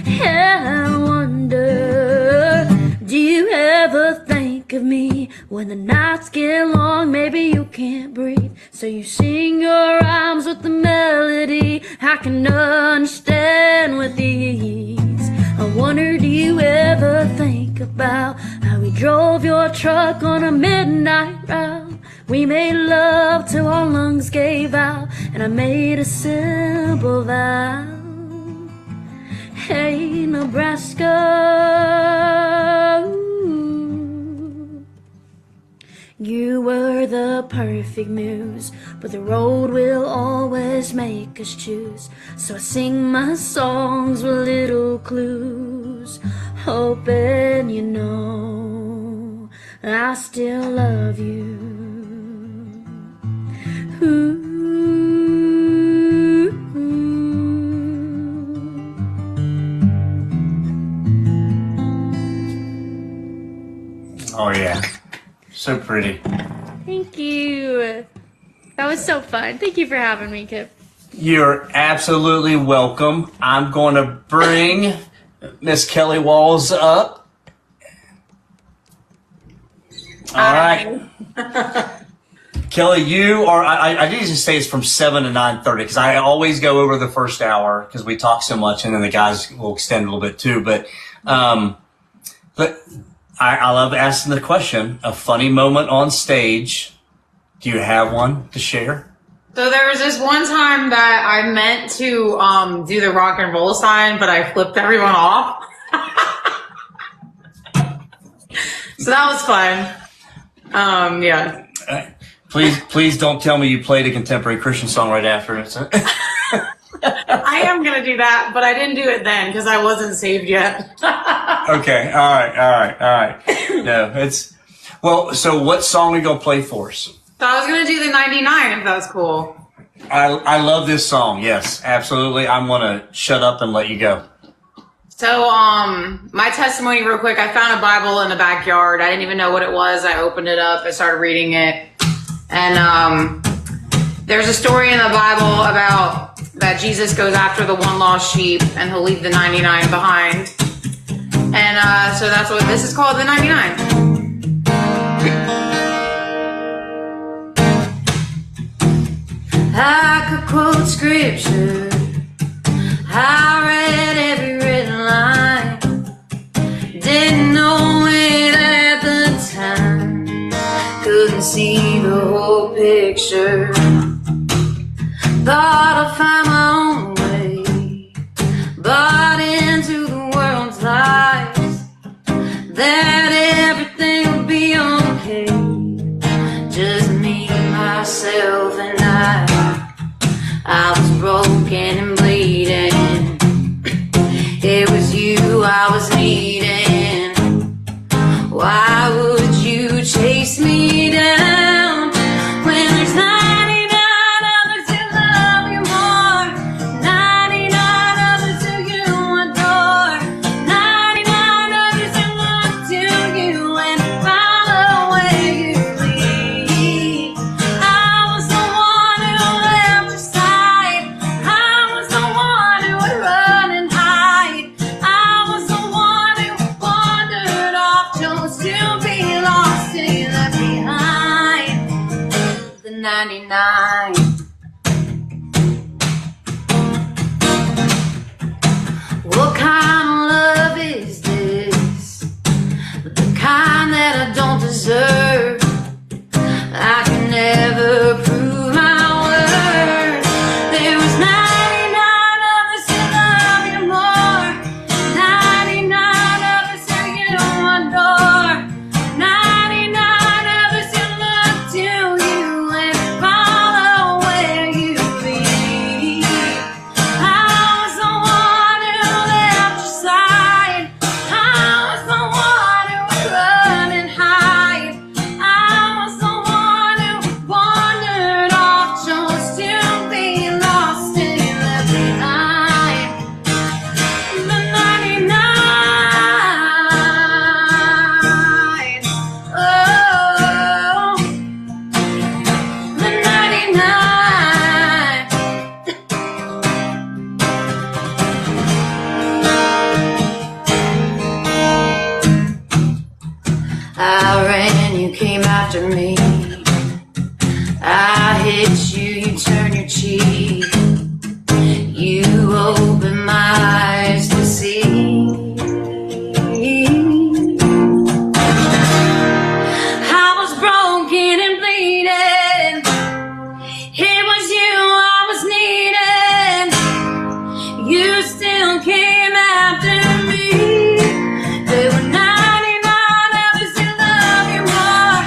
yeah, I wonder, do you ever think of me? When the nights get long, maybe you can't breathe, so you sing your rhymes with the melody I can understand with ease. I wonder, do you ever think about how we drove your truck on a midnight route? We made love till our lungs gave out, and I made a simple vow. Hey, Nebraska, ooh. You were the perfect muse, but the road will always make us choose. So I sing my songs with little clues, hoping you know I still love you. Ooh. Oh yeah, so pretty. Thank you. That was so fun. Thank you for having me, Kip. You're absolutely welcome. I'm going to bring Miss Kelly Walls up. All right. Kelly, you are, I need to say it's from 7 to 9:30 because I always go over the first hour because we talk so much, and then the guys will extend a little bit too. But I love asking the question, a funny moment on stage. Do you have one to share? So there was this one time that I meant to do the rock and roll sign, but I flipped everyone off. So that was fun. Yeah. Please don't tell me you played a contemporary Christian song right after it. I am going to do that, but I didn't do it then because I wasn't saved yet. Okay. All right. No, well, so what song are you going to play for us? So I was going to do the 99 if that's cool. I love this song. Yes, absolutely. I'm going to shut up and let you go. So, my testimony real quick, I found a Bible in the backyard. I didn't even know what it was. I opened it up. I started reading it. And, there's a story in the Bible about that Jesus goes after the one lost sheep and he'll leave the 99 behind. And, so that's what this is called, the 99. I could quote scripture. I read every written line. Didn't know it at the time. Couldn't see the whole picture. Thought I'd find my own way. Bought into the world's lies. That everything would be okay. Just me, myself, and I was broken and bleeding. It was you I was needing. Why would you chase me down when there's 99 others who love you more? 99 others who you adore. 99 others who look to you and follow where you lead. I was the be lost till you're left behind. The 99. What kind of love is this? The kind that I don't deserve. I can never prove my worth. There was 99 of us who love you more. 99 of us who get on my door. 99 of us who look to you and follow where you lead. I was the one who left your side. I was the one who would run and hide. I was the one who wandered off just to be lost and left behind. The 99. Oh, the 99. I ran, you came after me. I hit you, you turn your cheek. You open my eyes to see. I was broken and bleeding. It was you I was needing. You still came after me. There were 99 of us who love you more.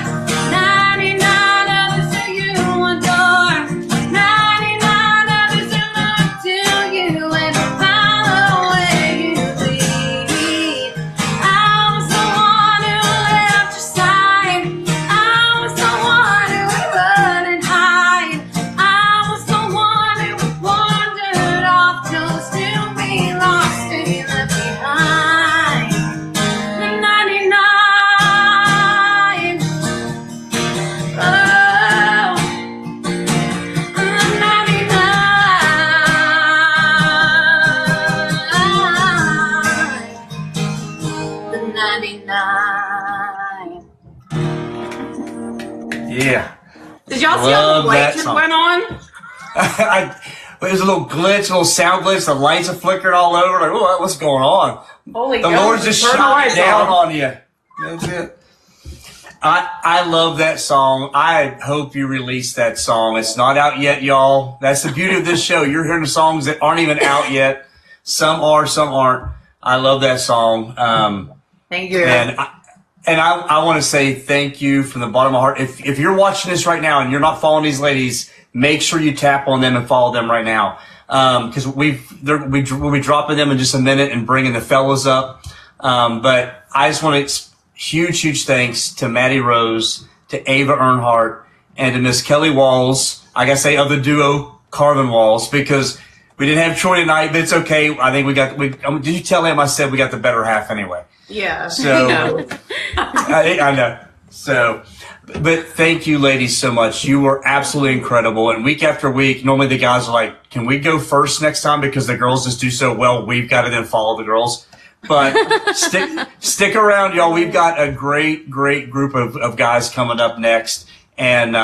99 of us who you adore. 99 of us who look to you and follow where you lead. I was the one who left your side. I was the one who would run and hide. I was the one who wandered off just to be lost and left behind. The 99. Oh, the 99. The 99. Yeah. Did y'all see how Love the that light just song. went on? There's a little glitch, a little sound glitch. The lights are flickering all over. Like, oh, what's going on? Holy The Ghost, Lord just turn the shot lights down off. on you. That's it. I love that song. I hope you release that song. It's not out yet, y'all. That's the beauty of this show. You're hearing the songs that aren't even out yet. Some are, some aren't. I love that song. Thank you. And I want to say thank you from the bottom of my heart. If you're watching this right now and you're not following these ladies, make sure you tap on them and follow them right now. Because we'll be dropping them in just a minute and bringing the fellas up. But I just want to huge thanks to Maddie Rose, to Ava Earnhardt, and to Miss Kelly Walls. I gotta say of the duo Carvin Walls, because we didn't have Troy tonight, but it's okay. I think did you tell him I said we got the better half anyway? Yeah. So I know. So, but thank you, ladies, so much. You were absolutely incredible. And week after week, normally the guys are like, "Can we go first next time?" Because the girls just do so well. We've got to then follow the girls. But stick around, y'all. We've got a great group of guys coming up next. And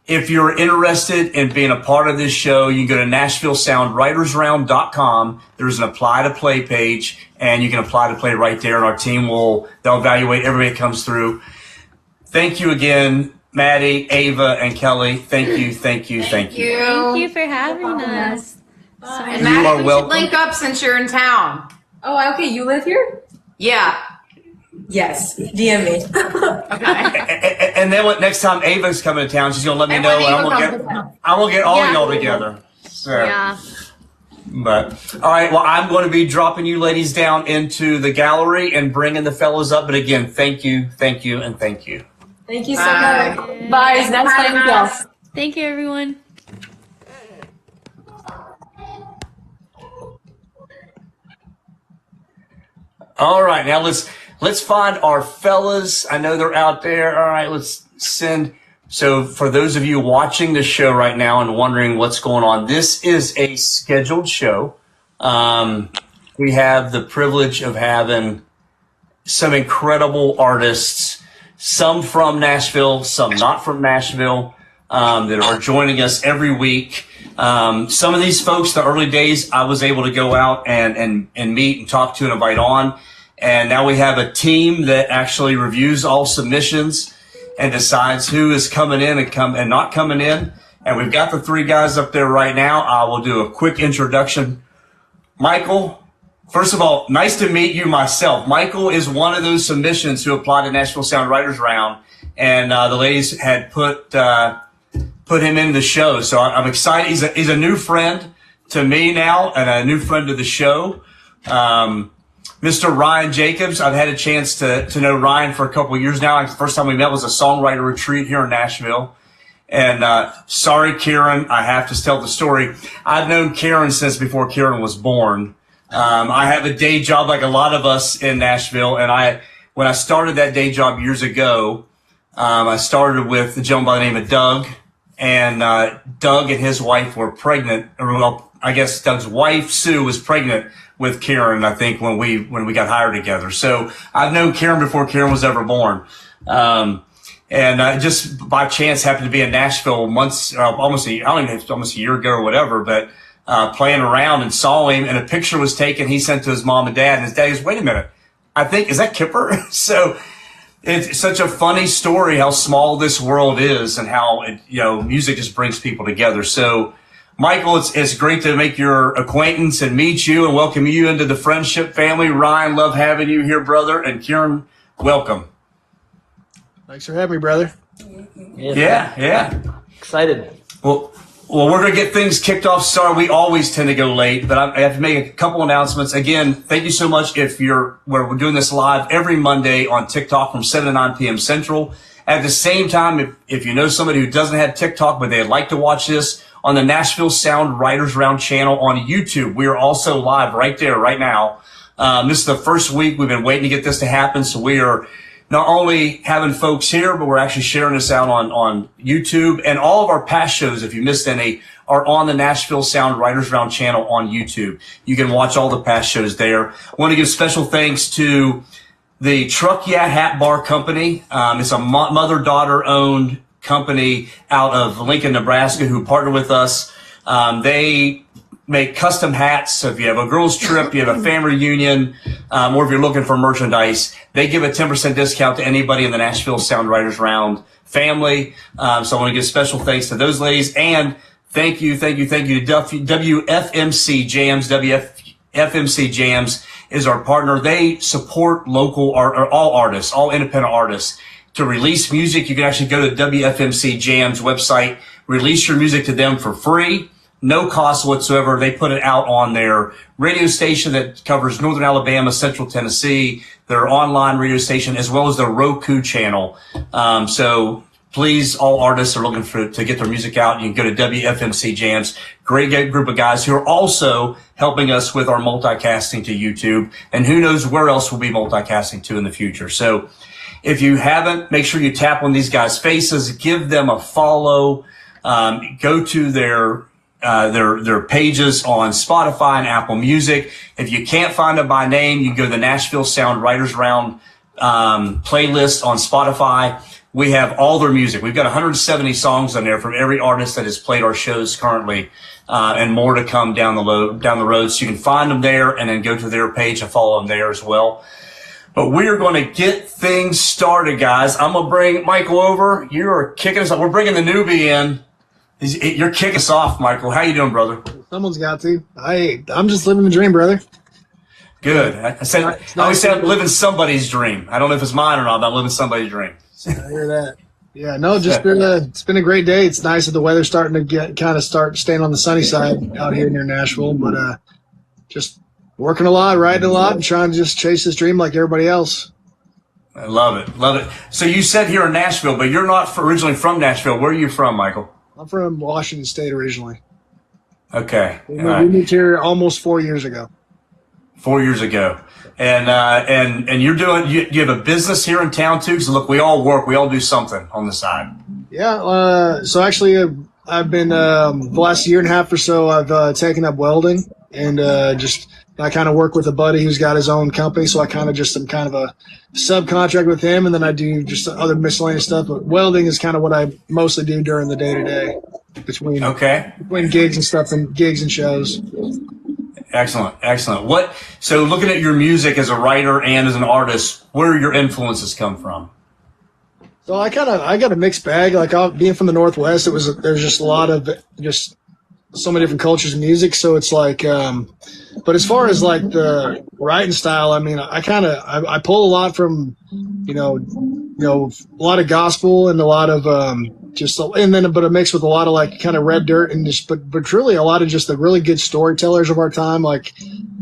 if you're interested in being a part of this show, you can go to NashvilleSoundWritersRound.com. There's an apply to play page, and you can apply to play right there. And our team they'll evaluate everybody that comes through. Thank you again, Maddie, Ava, and Kelly. Thank you. Thank you for having us. And You Maddie, are we welcome. should link up since you're in town. Oh, okay. You live here? Yeah. Yes. DM me. Okay. And then next time Ava's coming to town, she's gonna let me And know, when and Ava comes to town. I'm gonna get all Yeah. y'all together. So, Yeah. But all right, well, I'm going to be dropping you ladies down into the gallery and bringing the fellas up. But again, thank you, and thank you. Thank you so Bye. much. Bye. It's nice Bye, meeting you. guys. Thank you, everyone. All right, now let's find our fellas. I know they're out there. All right, let's send. So for those of you watching the show right now and wondering what's going on, this is a scheduled show. We have the privilege of having some incredible artists some from Nashville, some not from Nashville, that are joining us every week. Some of these folks, the early days, I was able to go out and meet and talk to and invite on. And now we have a team that actually reviews all submissions and decides who is coming in and not coming in. And we've got the 3 guys up there right now. I will do a quick introduction. Michael, first of all, nice to meet you myself. Michael is one of those submissions who applied to Nashville Sound Writers Round, and the ladies had put him in the show. So I'm excited. He's a new friend to me now and a new friend to the show. Mr. Ryan Jacobs, I've had a chance to know Ryan for a couple of years now. The first time we met was a songwriter retreat here in Nashville. And sorry, Karen, I have to tell the story. I've known Karen since before Karen was born. I have a day job like a lot of us in Nashville. And when I started that day job years ago, I started with a gentleman by the name of Doug. And Doug and his wife were pregnant. Well, I guess Doug's wife, Sue, was pregnant with Karen, I think, when we got hired together. So I've known Karen before Karen was ever born. And just by chance happened to be in Nashville almost a year ago or whatever, but playing around and saw him, and a picture was taken. He sent to his mom and dad, and his dad goes, "Wait a minute, is that Kipper?" So it's such a funny story how small this world is and how music just brings people together. So Michael, it's great to make your acquaintance and meet you and welcome you into the friendship family. Ryan, love having you here, brother. And Kieran, welcome. Thanks for having me, brother. Yeah. Excited. Well, we're going to get things kicked off. Sorry, we always tend to go late, but I have to make a couple announcements. Again, thank you so much. We're doing this live every Monday on TikTok from 7 to 9 p.m. Central. At the same time, if you know somebody who doesn't have TikTok, but they'd like to watch this, on the Nashville Sound Writers Round channel on YouTube. We are also live right there, right now. This is the first week we've been waiting to get this to happen. So we are not only having folks here, but we're actually sharing this out on YouTube. And all of our past shows, if you missed any, are on the Nashville Sound Writers Round channel on YouTube. You can watch all the past shows there. I want to give special thanks to the Truck Yeah Hat Bar Company. It's a mother-daughter owned company out of Lincoln, Nebraska, who partner with us. They make custom hats. So if you have a girls trip, you have a family reunion, or if you're looking for merchandise, they give a 10% discount to anybody in the Nashville Sound Writers Round family. So I want to give special thanks to those ladies, and thank you to WFMC Jams. WFMC Jams is our partner. They support local all artists, all independent artists. To release music, you can actually go to WFMC Jam's website, release your music to them for free, no cost whatsoever. They put it out on their radio station that covers Northern Alabama, Central Tennessee, their online radio station, as well as their Roku channel. So please, all artists are looking to get their music out. You can go to WFMC Jams. Great group of guys who are also helping us with our multicasting to YouTube. And who knows where else we'll be multicasting to in the future. So if you haven't, make sure you tap on these guys' faces, give them a follow, go to their pages on Spotify and Apple Music. If you can't find them by name, you can go to the Nashville Sound Writers Round playlist on Spotify. We have all their music. We've got 170 songs on there from every artist that has played our shows currently, and more to come down the road. So you can find them there and then go to their page and follow them there as well. But we're going to get things started, guys. I'm going to bring Michael over. You're kicking us off. We're bringing the newbie in. You're kicking us off, Michael. How you doing, brother? Someone's got to. I'm just living the dream, brother. Good. I always say I'm living somebody's dream. I don't know if it's mine or not, but I'm living somebody's dream. I hear that. Yeah, no, it's been a great day. It's nice that the weather's starting to start staying on the sunny side out here near Nashville, but just working a lot, riding a lot, and trying to just chase this dream like everybody else. I love it. Love it. So you said here in Nashville, but you're not originally from Nashville. Where are you from, Michael? I'm from Washington State originally. Okay. We moved here almost 4 years ago. 4 years ago. And you're doing, you have a business here in town too? Because look, we all work, we all do something on the side. Yeah. So actually I've been, the last year and a half or so, I've taken up welding and just I kind of work with a buddy who's got his own company, so I kind of just am kind of a subcontract with him, and then I do just other miscellaneous stuff. But welding is kind of what I mostly do during the day to day between gigs and stuff and gigs and shows. Excellent. So looking at your music as a writer and as an artist, where do your influences come from? So I got a mixed bag. Like being from the Northwest, there's just a lot of just so many different cultures of music. So it's like, but as far as like the writing style, I mean, I pull a lot from, a lot of gospel and a lot of, but a mix with a lot of like kind of red dirt and but truly a lot of just the really good storytellers of our time. Like,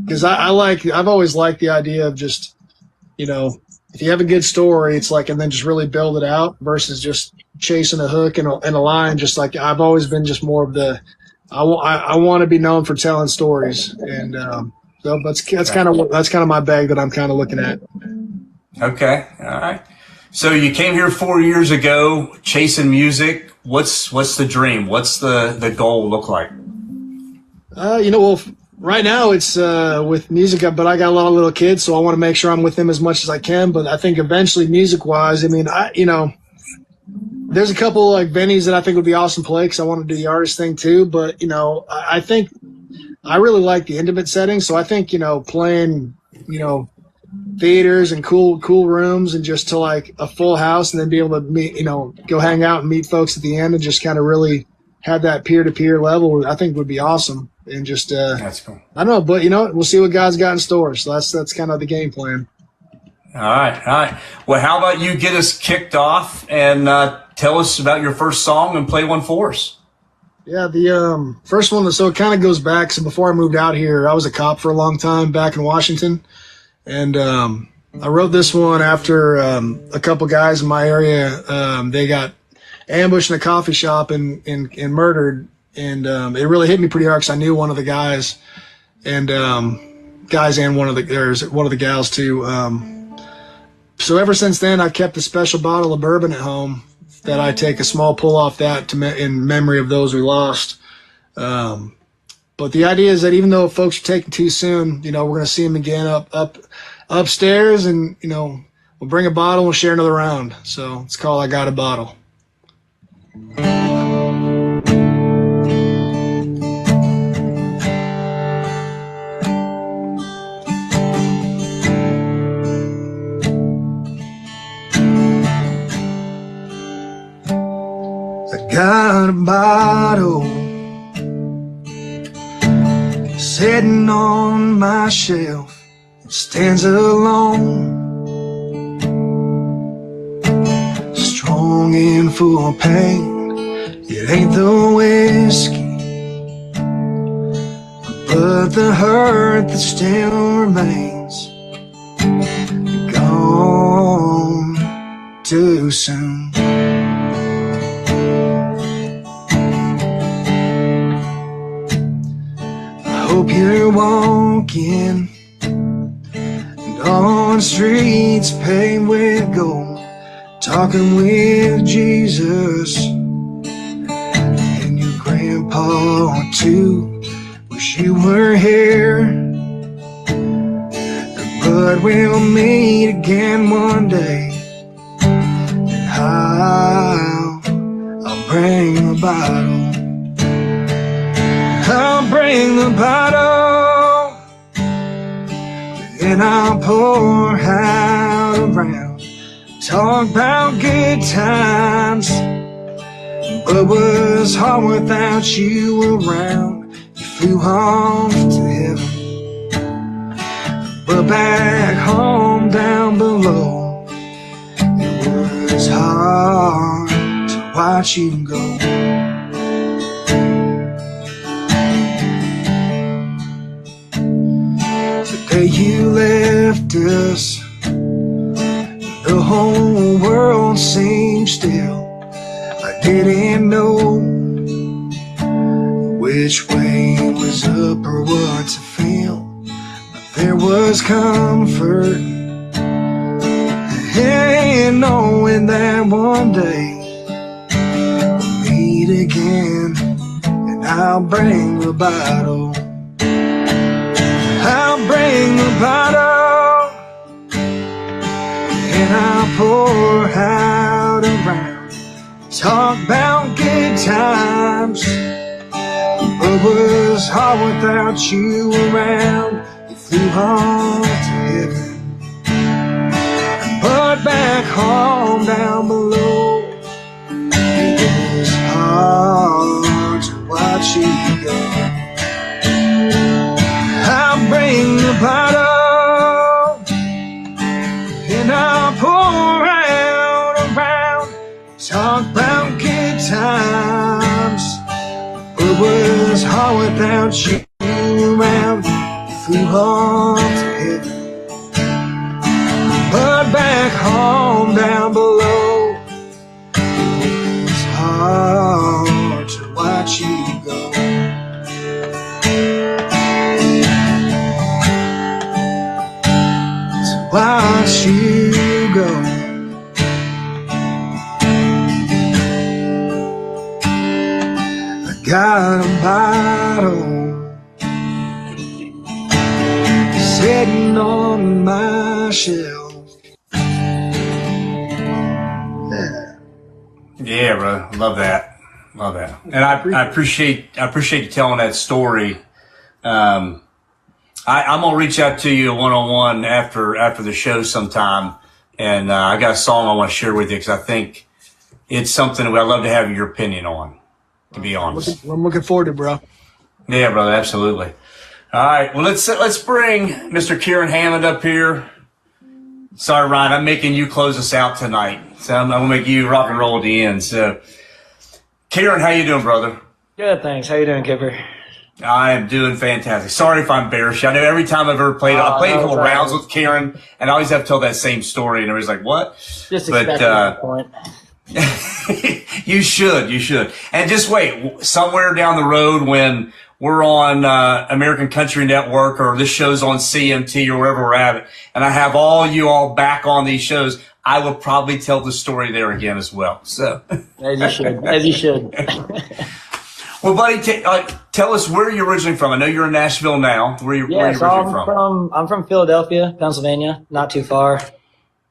cause I've always liked the idea of just, if you have a good story, it's like, and then just really build it out versus just chasing a hook and a line. Just like I've always been just more of I want to be known for telling stories, and so that's kind of my bag that I'm kind of looking at. Okay, all right. So you came here 4 years ago, chasing music. What's the dream? What's the goal look like? Well, right now it's with music, but I got a lot of little kids, so I want to make sure I'm with them as much as I can. But I think eventually, music-wise, I mean, there's a couple like venues that I think would be awesome to play because I want to do the artist thing too. But I think I really like the intimate setting, so I think playing theaters and cool rooms and just to like a full house and then be able to meet go hang out and meet folks at the end and just kind of really have that peer-to-peer level, I think would be awesome. And just that's cool. I don't know, but we'll see what God's got in store. So that's kind of the game plan. All right. Well, how about you get us kicked off and tell us about your first song and play one for us? Yeah, the first one, so it kind of goes back. So before I moved out here, I was a cop for a long time back in Washington. And I wrote this one after a couple guys in my area, they got ambushed in a coffee shop and murdered. And it really hit me pretty hard because I knew one of the guys and one of the gals too. So ever since then, I kept a special bottle of bourbon at home that I take a small pull off that in memory of those we lost. But the idea is that even though folks are taken too soon, we're going to see them again upstairs, and we'll bring a bottle and we'll share another round. So it's called "I Got a Bottle." Got a bottle sitting on my shelf, it stands alone, strong and full of pain. It ain't the whiskey, but the hurt that still remains, gone too soon. Hope you're walking on streets paved with gold, talking with Jesus and your grandpa too. Wish you were here, but we'll meet again one day, and I'll bring the bottle. I'll bring the bottle and I'll pour out around, talk about good times, but was hard without you around. You flew off to heaven, but back home down below, it was hard to watch you go. You left us, the whole world seemed still. I didn't know which way was up or what to feel, but there was comfort in knowing that one day we'll meet again, and I'll bring the bottle. I'll bring the bottle and I pour out around. Talk about good times. It was hard without you around. You flew on to heaven, but back home down below, it was hard to watch you go. I'll bring the bottle and I'll pour out around. Talk about good times. It was hard without you around. You flew on to heaven, but back home down below, it was hard to watch you go. To watch you go. Got a bottle sitting on my shelf. Yeah, bro. Love that. Love that. And I appreciate you telling that story. I'm gonna reach out to you one-on-one after the show sometime, and I got a song I want to share with you because I think it's something that I'd love to have your opinion on. To be honest, I'm looking forward to it, bro. Yeah, brother, absolutely. All right, well let's bring Mr. Kieran Hammond up here. Sorry, Ryan, I'm making you close us out tonight, so I'm gonna make you rock and roll at the end. So, Kieran, how you doing, brother? Good, thanks. How you doing, Kipper? I am doing fantastic. Sorry if I embarrass you. I know every time I've ever played, I played a couple rounds with Kieran, and I always have to tell that same story, and everybody's like, "What?" Just expect that point. You should. And just wait, somewhere down the road when we're on American Country Network or this show's on CMT or wherever we're at, and I have you all back on these shows, I will probably tell the story there again as well. So As you should. Well, buddy, tell us where you're originally from. I know you're in Nashville now. Where are you originally from? I'm from Philadelphia, Pennsylvania, not too far, a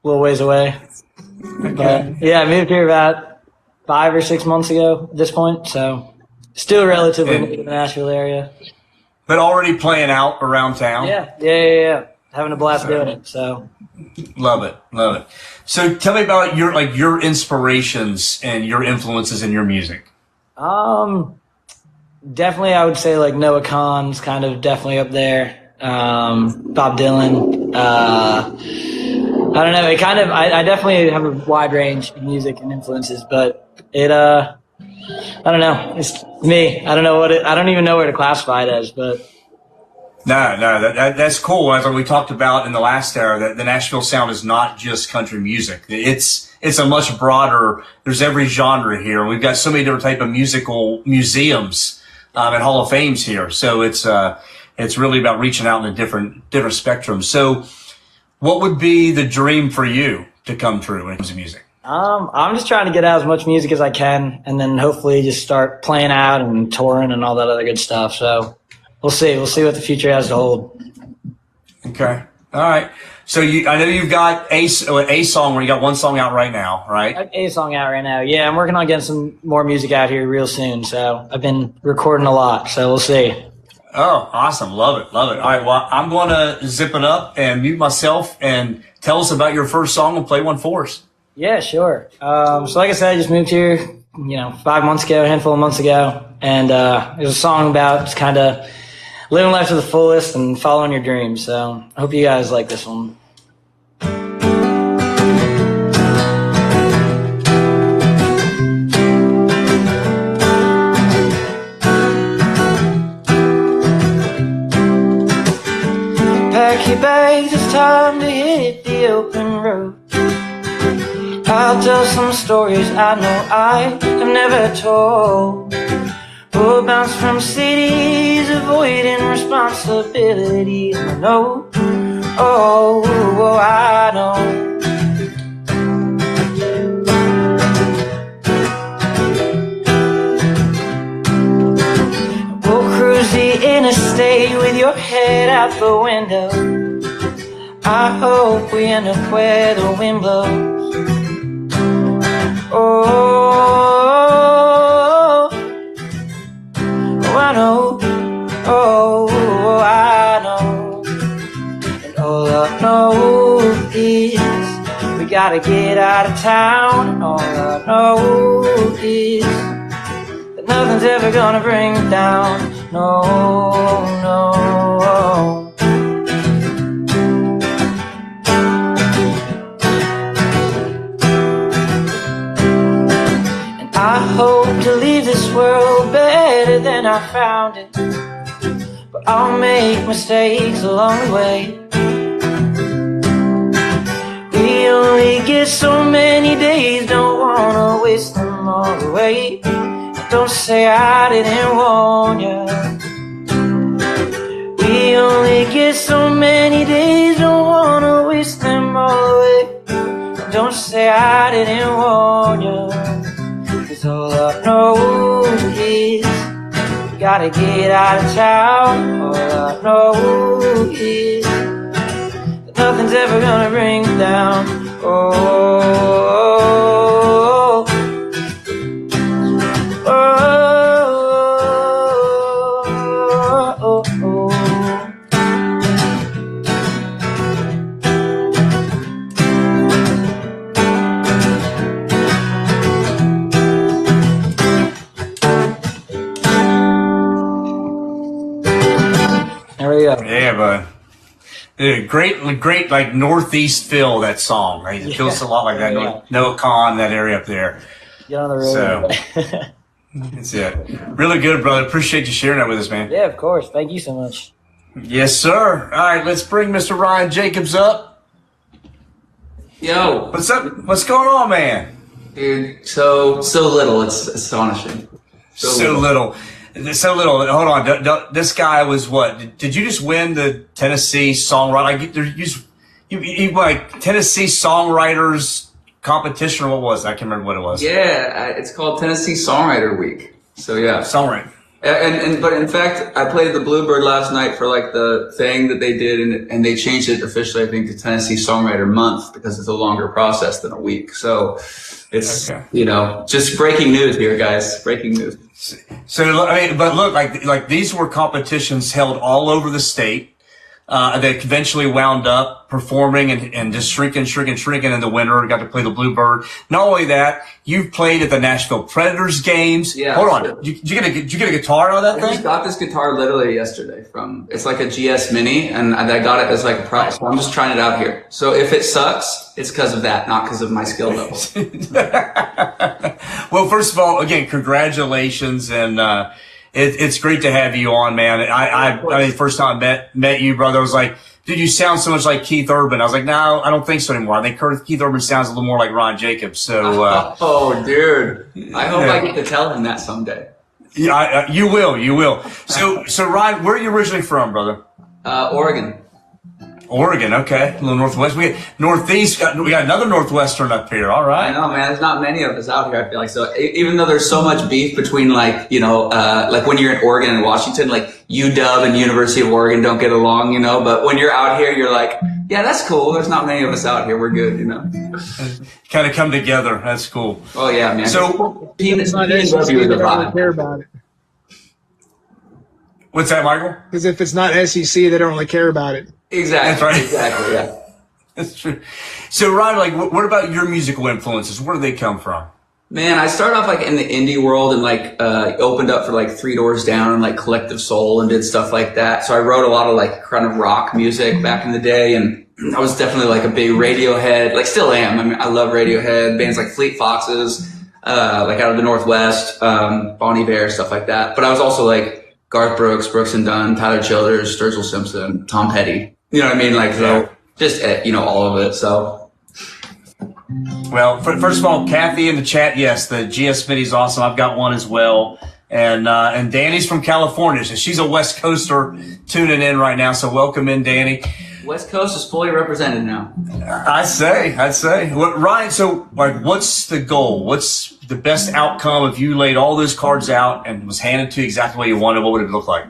little ways away. Okay. But yeah, I moved here about 5 or 6 months ago at this point, so still relatively new to the Nashville area. But already playing out around town? Yeah. Having a blast doing it, so. Love it. So tell me about your inspirations and your influences in your music. Definitely I would say like Noah Kahan's kind of definitely up there. Bob Dylan, I don't know. I definitely have a wide range of music and influences, but I don't know. It's me. I don't even know where to classify it as, but. No, that's cool. As we talked about in the last hour, that the Nashville sound is not just country music. It's a much broader, there's every genre here. We've got so many different type of musical museums, and Hall of Fames here. So it's really about reaching out in a different spectrum. So, what would be the dream for you to come true when it comes to music? I'm just trying to get out as much music as I can, and then hopefully just start playing out and touring and all that other good stuff. So we'll see what the future has to hold. Okay. All right. So I know you've got a song where you got one song out right now, right? I have a song out right now. Yeah, I'm working on getting some more music out here real soon. So I've been recording a lot. So we'll see. Oh, awesome. Love it. All right. Well, I'm going to zip it up and mute myself and tell us about your first song and play one for us. Yeah, sure. So like I said, I just moved here, 5 months ago, a handful of months ago. And there's a song about just kind of living life to the fullest and following your dreams. So I hope you guys like this one. Pack your bags, it's time to hit the open road. I'll tell some stories I know I have never told. We'll bounce from cities, avoiding responsibilities. I know, oh, I know. We'll cruise the interstate with your head out out the window. I hope we end up where the wind blows. Oh, I know. Oh, I know. And all I know is we gotta get out of town. And all I know is that nothing's ever gonna bring me down. No, no. I hope to leave this world better than I found it, but I'll make mistakes along the way. We only get so many days, don't wanna waste them all away. Don't say I didn't warn ya. We only get so many days, don't wanna waste them all away. Don't say I didn't warn ya. All I know is we gotta get out of town. All I know is that nothing's ever gonna bring me down. Oh, oh, oh, oh, oh. Yeah, but great, like Northeast feel, that song. Right? It feels a lot like that. Yeah. Noah Khan, that area up there. Get on the road. So, that's it. Really good, brother. Appreciate you sharing that with us, man. Yeah, of course. Thank you so much. Yes, sir. All right, let's bring Mr. Ryan Jacobs up. Yo, What's up? What's going on, man? dude, so little. It's astonishing. So little. Hold on. This guy was what? Did you just win the Tennessee songwriter? You like Tennessee songwriters competition, or what was it? I can't remember what it was. Yeah, it's called Tennessee Songwriter Week. So yeah, Songwriter. but in fact, I played the Bluebird last night for like the thing that they did, and they changed it officially, I think, to Tennessee Songwriter Month because it's a longer process than a week. So it's just breaking news here, guys. Breaking news. So I mean, but look, like these were competitions held all over the state. They eventually wound up performing and just shrinking in the winter. Got to play the Bluebird. Not only that, you've played at the Nashville Predators games. Yeah. Hold on. Did you get a guitar out of that I thing? just got this guitar literally yesterday it's like a GS Mini, and I got it as like a prize. So I'm just trying it out here. So if it sucks, it's because of that, not because of my skill level. Well, first of all, again, congratulations, and it's great to have you on, man. I mean, first time I met you, brother, I was like, dude, you sound so much like Keith Urban. I was like, no, I don't think so anymore. I think Keith Urban sounds a little more like Ron Jacobs. So, oh, dude, I hope I get to tell him that someday. Yeah, you will. So Ryan, where are you originally from, brother? Oregon. Oregon, okay, a little northwest. We got northeast. We got another northwestern up here. All right. I know, man. There's not many of us out here. I feel like so. Even though there's so much beef between like like when you're in Oregon and Washington, like UW and University of Oregon don't get along, But when you're out here, you're like, yeah, that's cool. There's not many of us out here. We're good, Kind of come together. That's cool. Oh yeah, man. So It's not SEC, they don't really care about it. what's that, Michael? Because if it's not SEC, they don't really care about it. Exactly. That's right. Exactly. Yeah. That's true. So Ryan, like, what about your musical influences? Where do they come from? Man, I started off like in the indie world and like opened up for like Three Doors Down and like Collective Soul and did stuff like that. So I wrote a lot of like kind of rock music back in the day, and I was definitely like a big Radiohead, like still am. I mean, I love Radiohead, bands like Fleet Foxes, like out of the Northwest, Bon Iver, stuff like that. But I was also like Garth Brooks, Brooks and Dunn, Tyler Childers, Sturgill Simpson, Tom Petty. You know what I mean? Like, so just, all of it. So. Well, first of all, Kathy in the chat, yes, the GS Mini is awesome. I've got one as well. And Danny's from California. So she's a West Coaster tuning in right now. So welcome in, Danny. West Coast is fully represented now. I'd say. Ryan, so like, what's the goal? What's the best outcome if you laid all those cards out and was handed to you exactly what you wanted? What would it look like?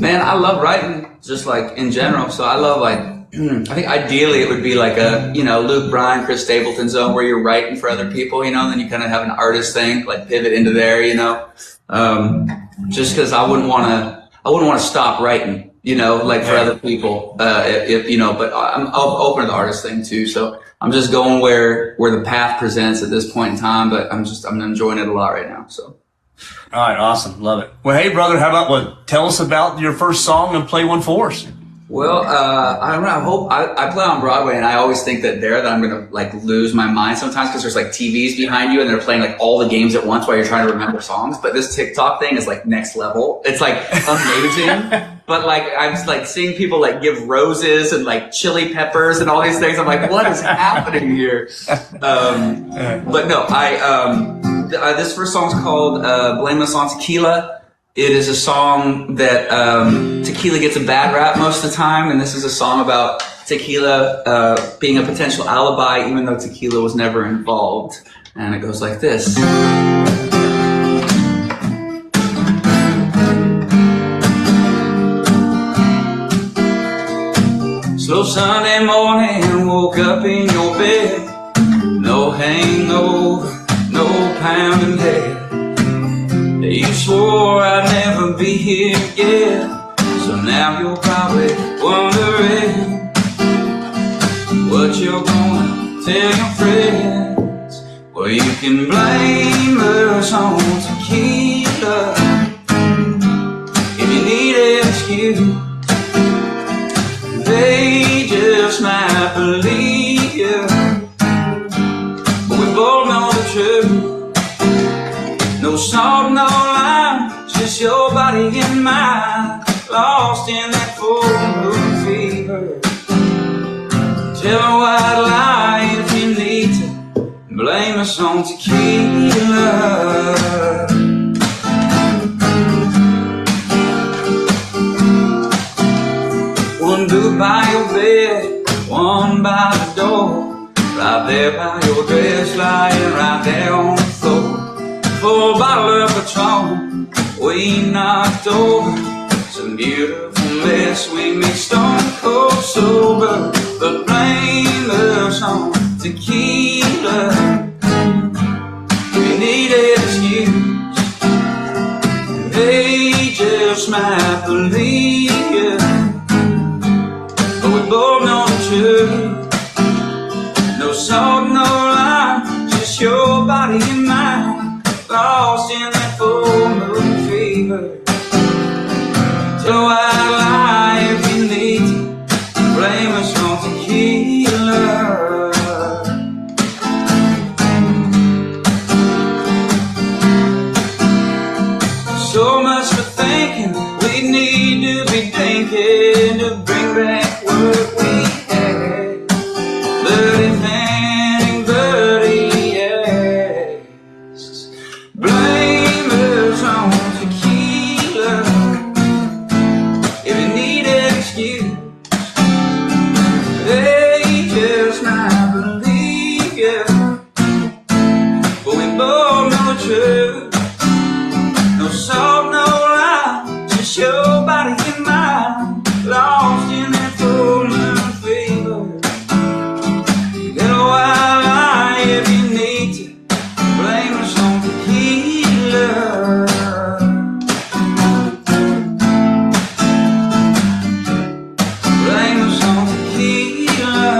Man, I love writing, just like in general. So I love like, I think ideally it would be like a, Luke Bryan, Chris Stapleton zone where you're writing for other people, and then you kind of have an artist thing, like pivot into there, just because I wouldn't want to stop writing, like for other people, but I'm open to the artist thing too. So I'm just going where the path presents at this point in time, but I'm enjoying it a lot right now. So. All right, awesome, love it. Well, hey, brother, how about tell us about your first song and play one for us. Well, I don't know. I hope I play on Broadway, and I always think that I'm gonna like lose my mind sometimes because there's like TVs behind you, and they're playing like all the games at once while you're trying to remember songs. But this TikTok thing is like next level. It's like amazing. But like I'm just like seeing people like give roses and like chili peppers and all these things. I'm like, what is happening here? But no, this first song's called "Blame Us on Tequila." It is a song that tequila gets a bad rap most of the time, and this is a song about tequila being a potential alibi, even though tequila was never involved. And it goes like this. Slow Sunday morning, woke up in your bed. No hangover, no pounding head. You swore I'd never be here again, so now you're probably wondering what you're gonna tell your friends. Well, you can blame us on tequila if you need an excuse. They just might believe you, but we both know the truth. No salt, no lime, just your body and mine, lost in that full moon fever. Tell a white lie if you need to, blame us on tequila. One boot by your bed, one by the door, right there by your dress, lying right there on the floor. Full bottle of Patron, we knocked over some beautiful mess. We mixed stone cold sober, but blame us on tequila. We need an excuse, they just might believe you, but we both know the truth. No salt, no lime, just your body and mine, lost in that full moon fever. So I lie if you need to, blame us on tequila. So much for thinking, we need to be thinking to bring back what we had. But if anybody asks, blame us on tequila if you need an excuse. They just might believe you, but we both know the truth. No salt, no lime, just your body and mine, lost in that full moon fever. Little white lie if you need to, blame us on tequila. Blame us on tequila.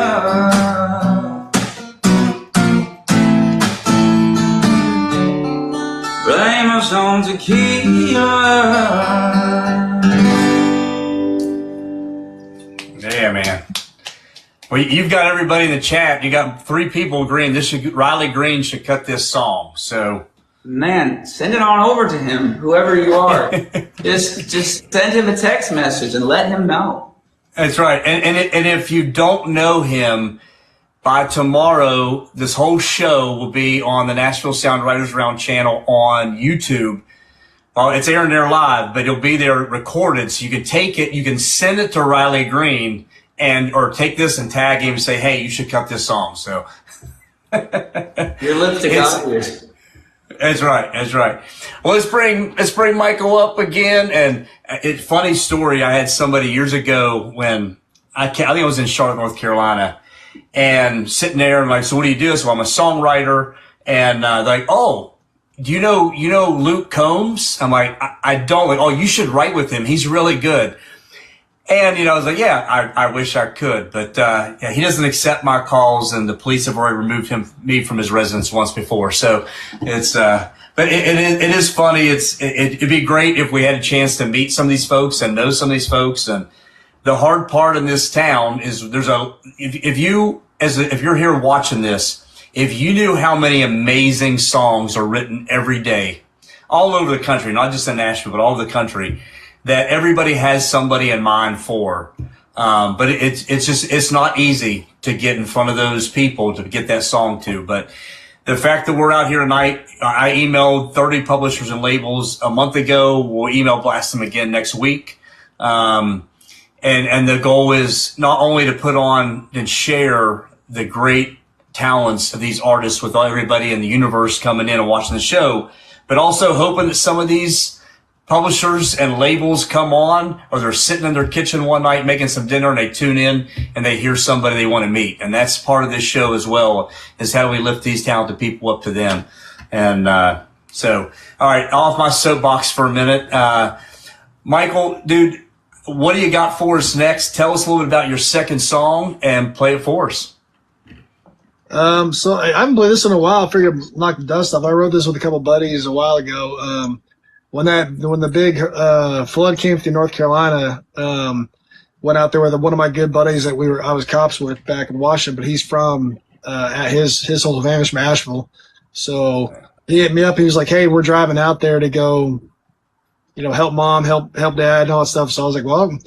Blame us on tequila. Yeah, man. Well, you've got everybody in the chat. You got 3 people agreeing Riley Green should cut this song. So, Man, send it on over to him, whoever you are. just send him a text message and let him know. that's right. And if you don't know him, by tomorrow, this whole show will be on the Nashville Sound Writers Round channel on YouTube. It's airing there live, but it'll be there recorded. So you can take it, you can send it to Riley Green or take this and tag him and say, hey, you should cut this song. So Your lips to God's ears. That's right. That's right. Well, let's bring Michael up again. And funny story. I had somebody years ago when I think I was in Charlotte, North Carolina, and sitting there and like, so what do you do? So I'm a songwriter, and like, oh, do you know Luke Combs? I'm like, I don't. Like, oh, you should write with him. He's really good. And, I was like, yeah, I wish I could, but, yeah, he doesn't accept my calls, and the police have already removed me from his residence once before. So it's, but it is funny. It'd be great if we had a chance to meet some of these folks and know some of these folks. And the hard part in this town is if you're here watching this, if you knew how many amazing songs are written every day all over the country, not just in Nashville, but all over the country, that everybody has somebody in mind for. But it's not easy to get in front of those people to get that song to. But the fact that we're out here tonight, I emailed 30 publishers and labels a month ago. We'll email blast them again next week. And the goal is not only to put on and share the great talents of these artists with everybody in the universe coming in and watching the show, but also hoping that some of these publishers and labels come on, or they're sitting in their kitchen one night making some dinner and they tune in and they hear somebody they want to meet. And that's part of this show as well, is how do we lift these talented people up to them. And so, all right, off my soapbox for a minute. Michael, dude, what do you got for us next? Tell us a little bit about your second song and play it for us. So I haven't played this in a while. I figured I'd knock the dust off. I wrote this with a couple buddies a while ago. When the big flood came through North Carolina, went out there with one of my good buddies that I was cops with back in Washington, but he's from his whole family's from Nashville. So he hit me up. He was like, "Hey, we're driving out there to go, help mom, help dad, and all that stuff." So I was like, "Well,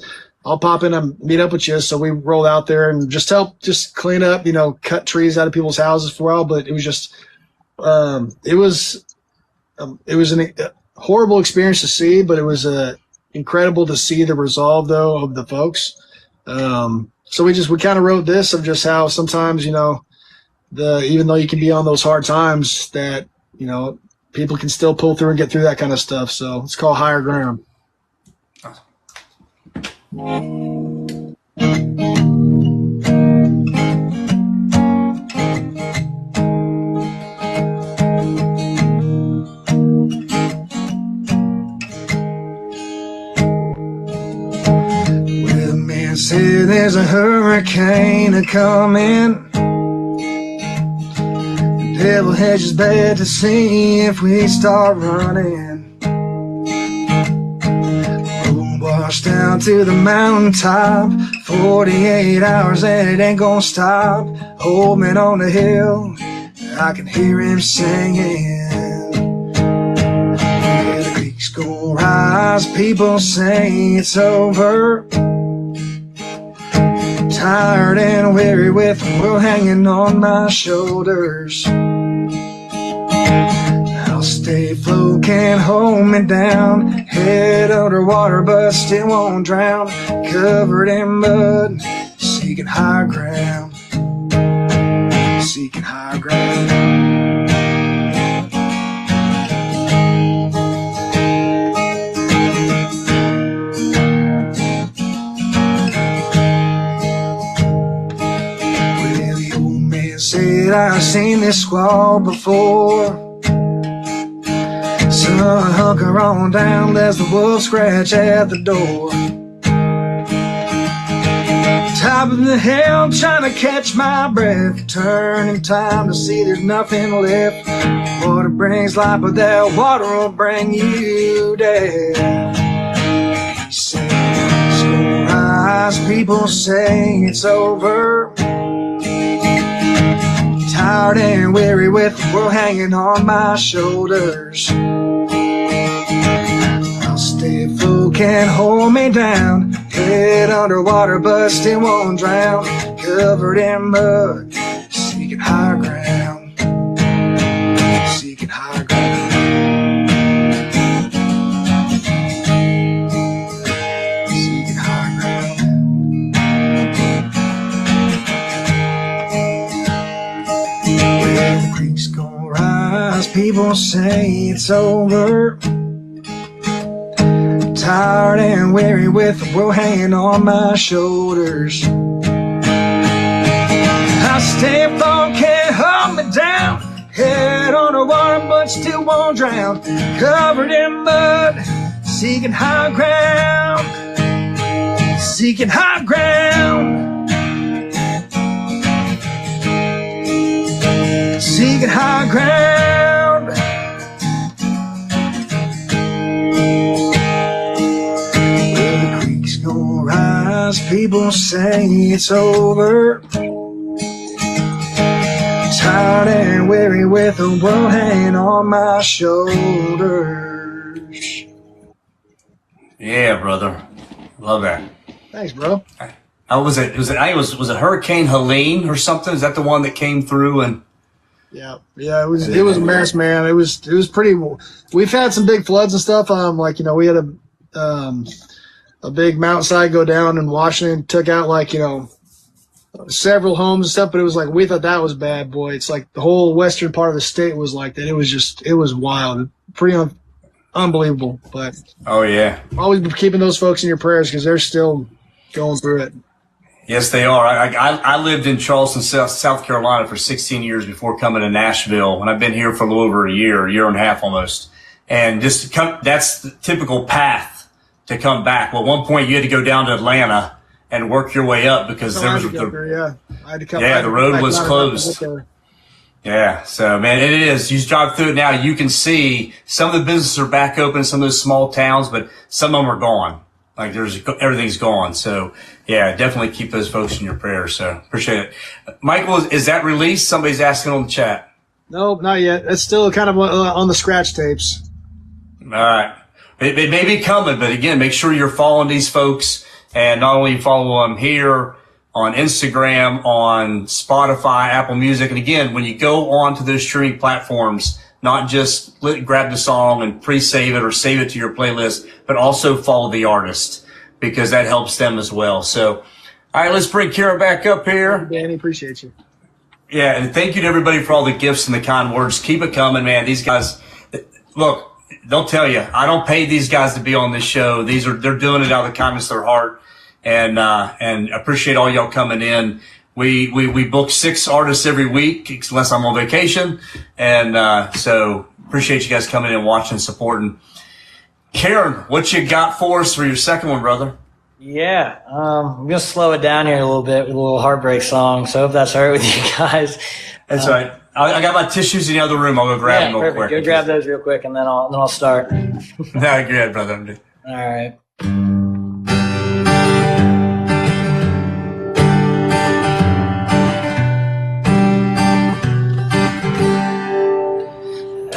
I'll pop in and meet up with you." So we rolled out there and just clean up, cut trees out of people's houses for a while. But it was just, it was an horrible experience to see, but it was incredible to see the resolve though of the folks. So we kind of wrote this of just how sometimes, even though you can be on those hard times, that, people can still pull through and get through that kind of stuff. So it's called Higher Ground. Say there's a hurricane a-comin'. The devil hedges bad to see if we start running. We'll wash down to the mountaintop, 48 hours and it ain't gonna stop. Old man on the hill, I can hear him singing. Yeah, the creek's gonna rise, people say it's over. Tired and weary with the world hanging on my shoulders. I'll stay afloat, can't hold me down. Head underwater but still won't drown. Covered in mud, seeking higher ground. Seeking higher ground. Said I've seen this squall before. Son, hunker on down, there's the wolf scratch at the door. Top of the hill, trying to catch my breath. Turning time to see there's nothing left. Water brings life, but that water will bring you death. He said, it's gonna rise, people say it's over. Tired and weary with the world hanging on my shoulders. I'll stay afloat, can't hold me down. Head underwater but still won't drown. Covered in mud, seeking higher ground. Seeking higher ground. Seeking higher ground. Well, the creek's gonna rise, as people say it's over. Tired and weary with the world hanging on my shoulders. I stay afloat, can't hold me down. Head on the water, but still won't drown. Covered in mud, seeking high ground. Seeking high ground. Seeking high ground. Well, the creek's gonna rise. People say it's over. Tired and weary with the world hanging on my shoulders. Yeah, brother. Love that. Thanks, bro. Was it Hurricane Helene or something? Is that the one that came through? And Yeah, it was a mess, man. It was pretty. We've had some big floods and stuff. Like, you know, we had a big mountainside go down in Washington, took out, like, you know, several homes and stuff. But it was like, we thought that was bad, boy. It's like the whole western part of the state was like that. It was wild, pretty unbelievable. But oh yeah, always be keeping those folks in your prayers because they're still going through it. yes, they are. I lived in Charleston, South Carolina for 16 years before coming to Nashville, and I've been here for a little over a year and a half almost. And just that's the typical path to come back. Well, at one point you had to go down to Atlanta and work your way up because I had to come. the road was closed. Yeah, so man, it is. You drive through it now, you can see some of the businesses are back open, some of those small towns, but some of them are gone. Like everything's gone. So yeah, definitely keep those folks in your prayers. So appreciate it. Michael, is that released? Somebody's asking on the chat. Nope, not yet. It's still kind of on the scratch tapes. All right. It may be coming, but again, make sure you're following these folks, and not only follow them here on Instagram, on Spotify, Apple Music. And again, when you go on to those streaming platforms, not just grab the song and pre-save it or save it to your playlist, but also follow the artist because that helps them as well. So, all right, let's bring Kara back up here. Danny, appreciate you. Yeah, and thank you to everybody for all the gifts and the kind words. Keep it coming, man. These guys, look, they'll tell you, I don't pay these guys to be on this show. They're doing it out of the kindness of their heart. And appreciate all y'all coming in. We book 6 artists every week, unless I'm on vacation. And, so appreciate you guys coming in and watching and supporting. Karen, what you got for us for your second one, brother? Yeah, I'm going to slow it down here a little bit with a little heartbreak song. So I hope that's all right with you guys. That's right. I got my tissues in the other room. I'll go grab them real perfect. quick. Go grab those real quick and then I'll start. No, go ahead, brother. All right.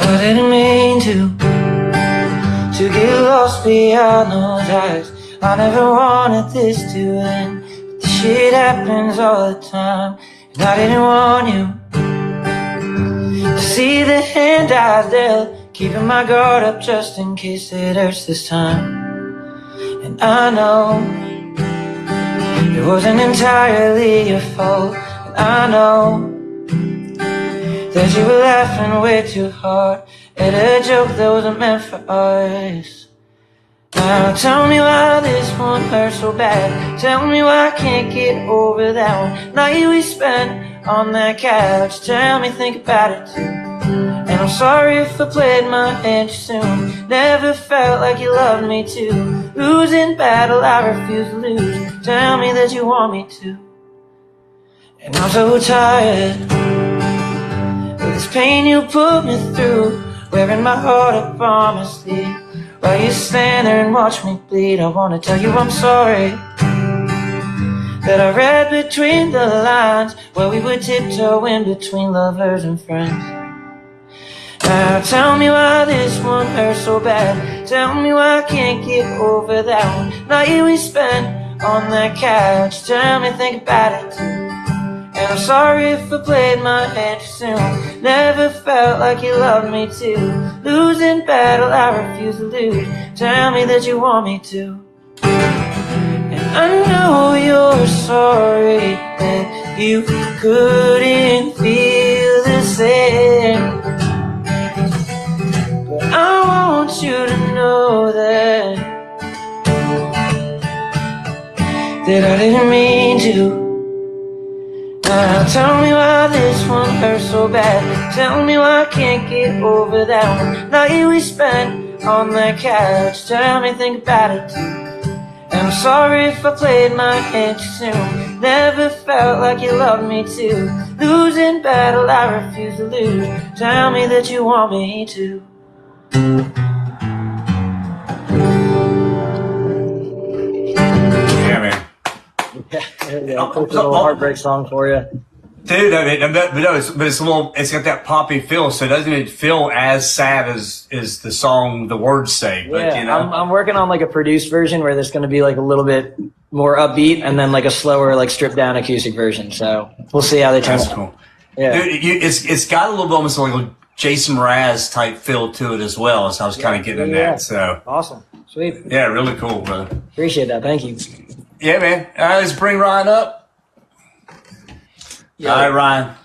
I didn't mean to get lost behind those eyes. I never wanted this to end, but this shit happens all the time. And I didn't want you to see the hand I dealt, keeping my guard up just in case it hurts this time. And I know it wasn't entirely your fault, and I know that you were laughing way too hard at a joke that wasn't meant for us. Now tell me why this one hurts so bad. Tell me why I can't get over that one night we spent on that couch. Tell me, think about it too. And I'm sorry if I played my hand too soon. Never felt like you loved me too. Losing battle, I refuse to lose. Tell me that you want me to. And I'm so tired of this pain you put me through, wearing my heart up on my sleeve. While you stand there and watch me bleed, I wanna tell you I'm sorry that I read between the lines where we would tiptoe in between lovers and friends. Now tell me why this one hurts so bad. Tell me why I can't get over that one night we spent on that couch. Tell me, think about it too. And I'm sorry if I played my hand too soon. Never felt like you loved me too. Losing battle, I refuse to lose. Tell me that you want me to. And I know you're sorry that you couldn't feel the same. that I didn't mean to. Now tell me why this one hurts so bad. Tell me why I can't get over that night we spent on that couch. Tell me, think about it too. And I'm sorry if I played my hand too soon. Never felt like you loved me too. Losing battle I refuse to lose. Tell me that you want me to. Yeah, man. Yeah, it's a little heartbreak song for you. Dude, I mean, but it's a little, it's got that poppy feel, so doesn't it feel as sad as the song, the words say? But, Yeah, you know. I'm working on like a produced version where there's going to be like a little bit more upbeat and then like a slower, like stripped down acoustic version. So we'll see how they turn That's out. cool. Yeah. Dude, it's got a little bit almost like a Jason Mraz type feel to it as well, so I was kind of getting in Yeah. that, so. Awesome. Sweet. Yeah, really cool, brother. Appreciate that. Thank you. Yeah, man. All right, let's bring Ryan up. Yeah. All right, Ryan.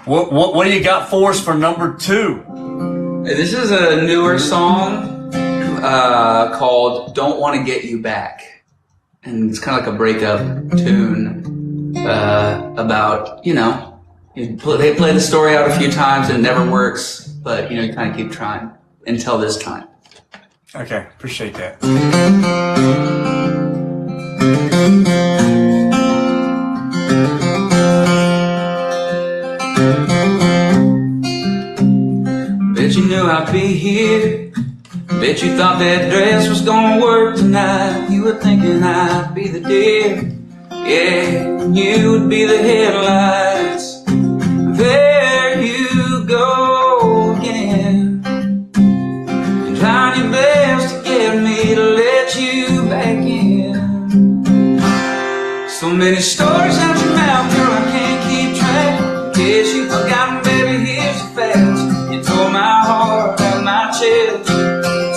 What do you got for us for number 2? This is a newer song called "Don't Want to Get You Back," and it's kind of like a breakup tune about you play the story out a few times and it never works, but you kind of keep trying until this time. Okay, appreciate that. Bet you knew I'd be here. Bet you thought that dress was gonna work tonight. You were thinking I'd be the deer. Yeah, you would be the headlights. There you go again. You're trying your best to get me to let you back in. So many stories out your mouth, girl, I can't keep track. In case you've forgotten, baby, here's the facts. You tore my heart out my chest,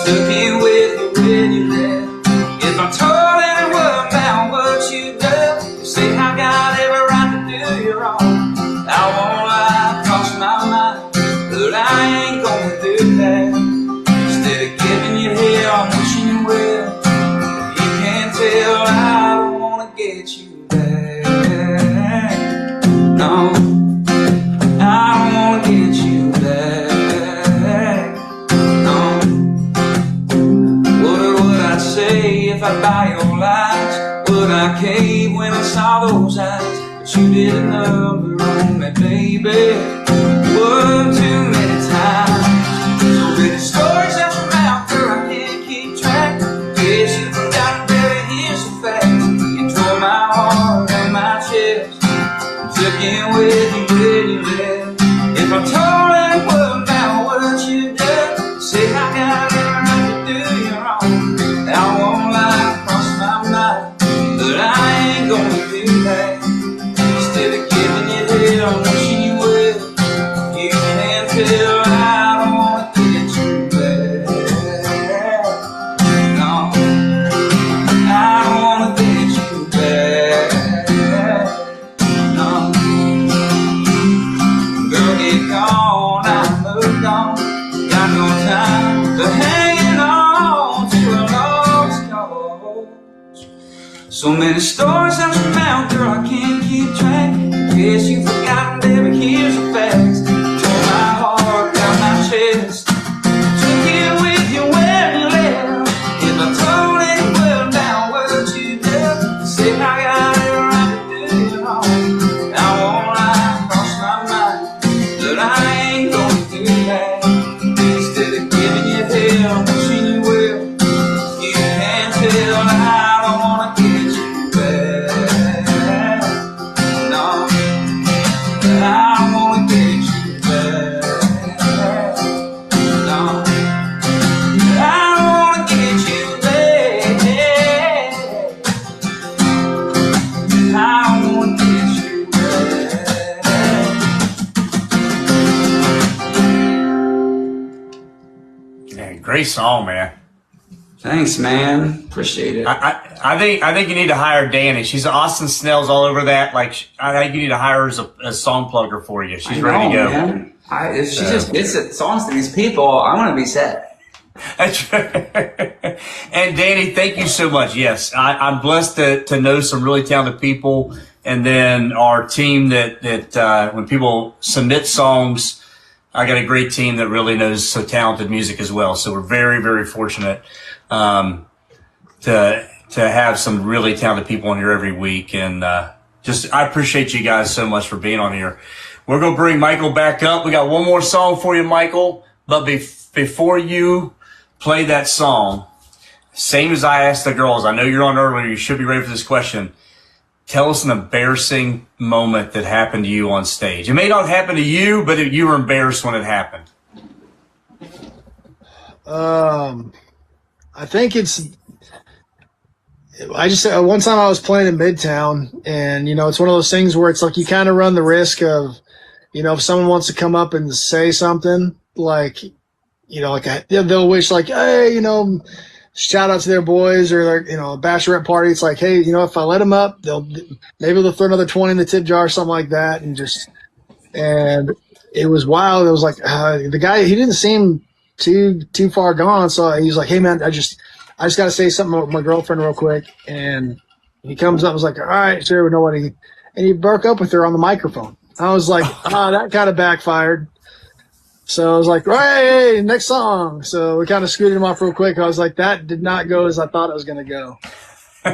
took it with you when you left. If I told anyone about what you done, you say I got every right to do you wrong. I won't lie, cross my mind, but I ain't gonna do that. Instead of giving you hell, I'm wishing you well. If you can't tell, I don't wanna get you back. No, I don't wanna get you back. No. What would I say if I buy your lies? Would I cave when I saw those eyes? But you did a number on me, baby. One too many times. So many stories out your mouth, girl, I can't keep track. Guess you forgot, baby, here's the fact. You tore my heart out my chest, took it with you when you left. If I told anyone about what you done, say I got every right to do you wrong. I won't lie, cross my mind, but I ain't gonna do that. Instead of giving you hell, I'm wishing you well. You can't tell, I don't wanna get you back. No, I don't wanna get you back. No, girl, get gone, I moved on. Got no time to hanging on to a lost cause. So many stories out your mouth, girl, I can't keep track. Guess you forgotten, baby, here's the facts. Tore my heart down my chest, took it with you when you left. If I told anyone about what you did, say I got it right to do you wrong. I won't lie, cross my mind, but I ain't gonna do that. Instead of giving you hell, I'm wishing you well. You can't tell, I don't wanna get you back. No, I don't wanna get you back. No, I don't wanna get you back. I don't wanna get you back. Yeah, great song, man. Thanks, man. Appreciate it. I think you need to hire Danny. She's Austin Snell's all over that. Like, I think you need to hire her as a song plugger for you. She's ready to go. Man. If she just gets it songs to these people, I'm gonna be set. That's right. And Danny, thank you so much. Yes, I'm blessed to know some really talented people. And then our team that when people submit songs, I got a great team that really knows so talented music as well. So we're very, very fortunate to have some really talented people on here every week. And I appreciate you guys so much for being on here. We're going to bring Michael back up. We got one more song for you, Michael. But before you play that song, same as I asked the girls, I know you're on earlier. You should be ready for this question. Tell us an embarrassing moment that happened to you on stage. It may not happen to you, but you were embarrassed when it happened. I think one time I was playing in Midtown, and, it's one of those things where it's like you kind of run the risk of, if someone wants to come up and say something, like, they'll wish like, hey, shout out to their boys or their, a bachelorette party. It's like, hey, if I let them up, maybe they'll throw another 20 in the tip jar or something like that. And it was wild. It was like, the guy, he didn't seem too far gone. So he was like, hey man, I just got to say something with my girlfriend real quick. And he comes up and was like, all right, sure. We know what and he broke up with her on the microphone. I was like, that kind of backfired. So I was like, hey, next song. So we kind of scooted him off real quick. I was like, that did not go as I thought it was going to go. So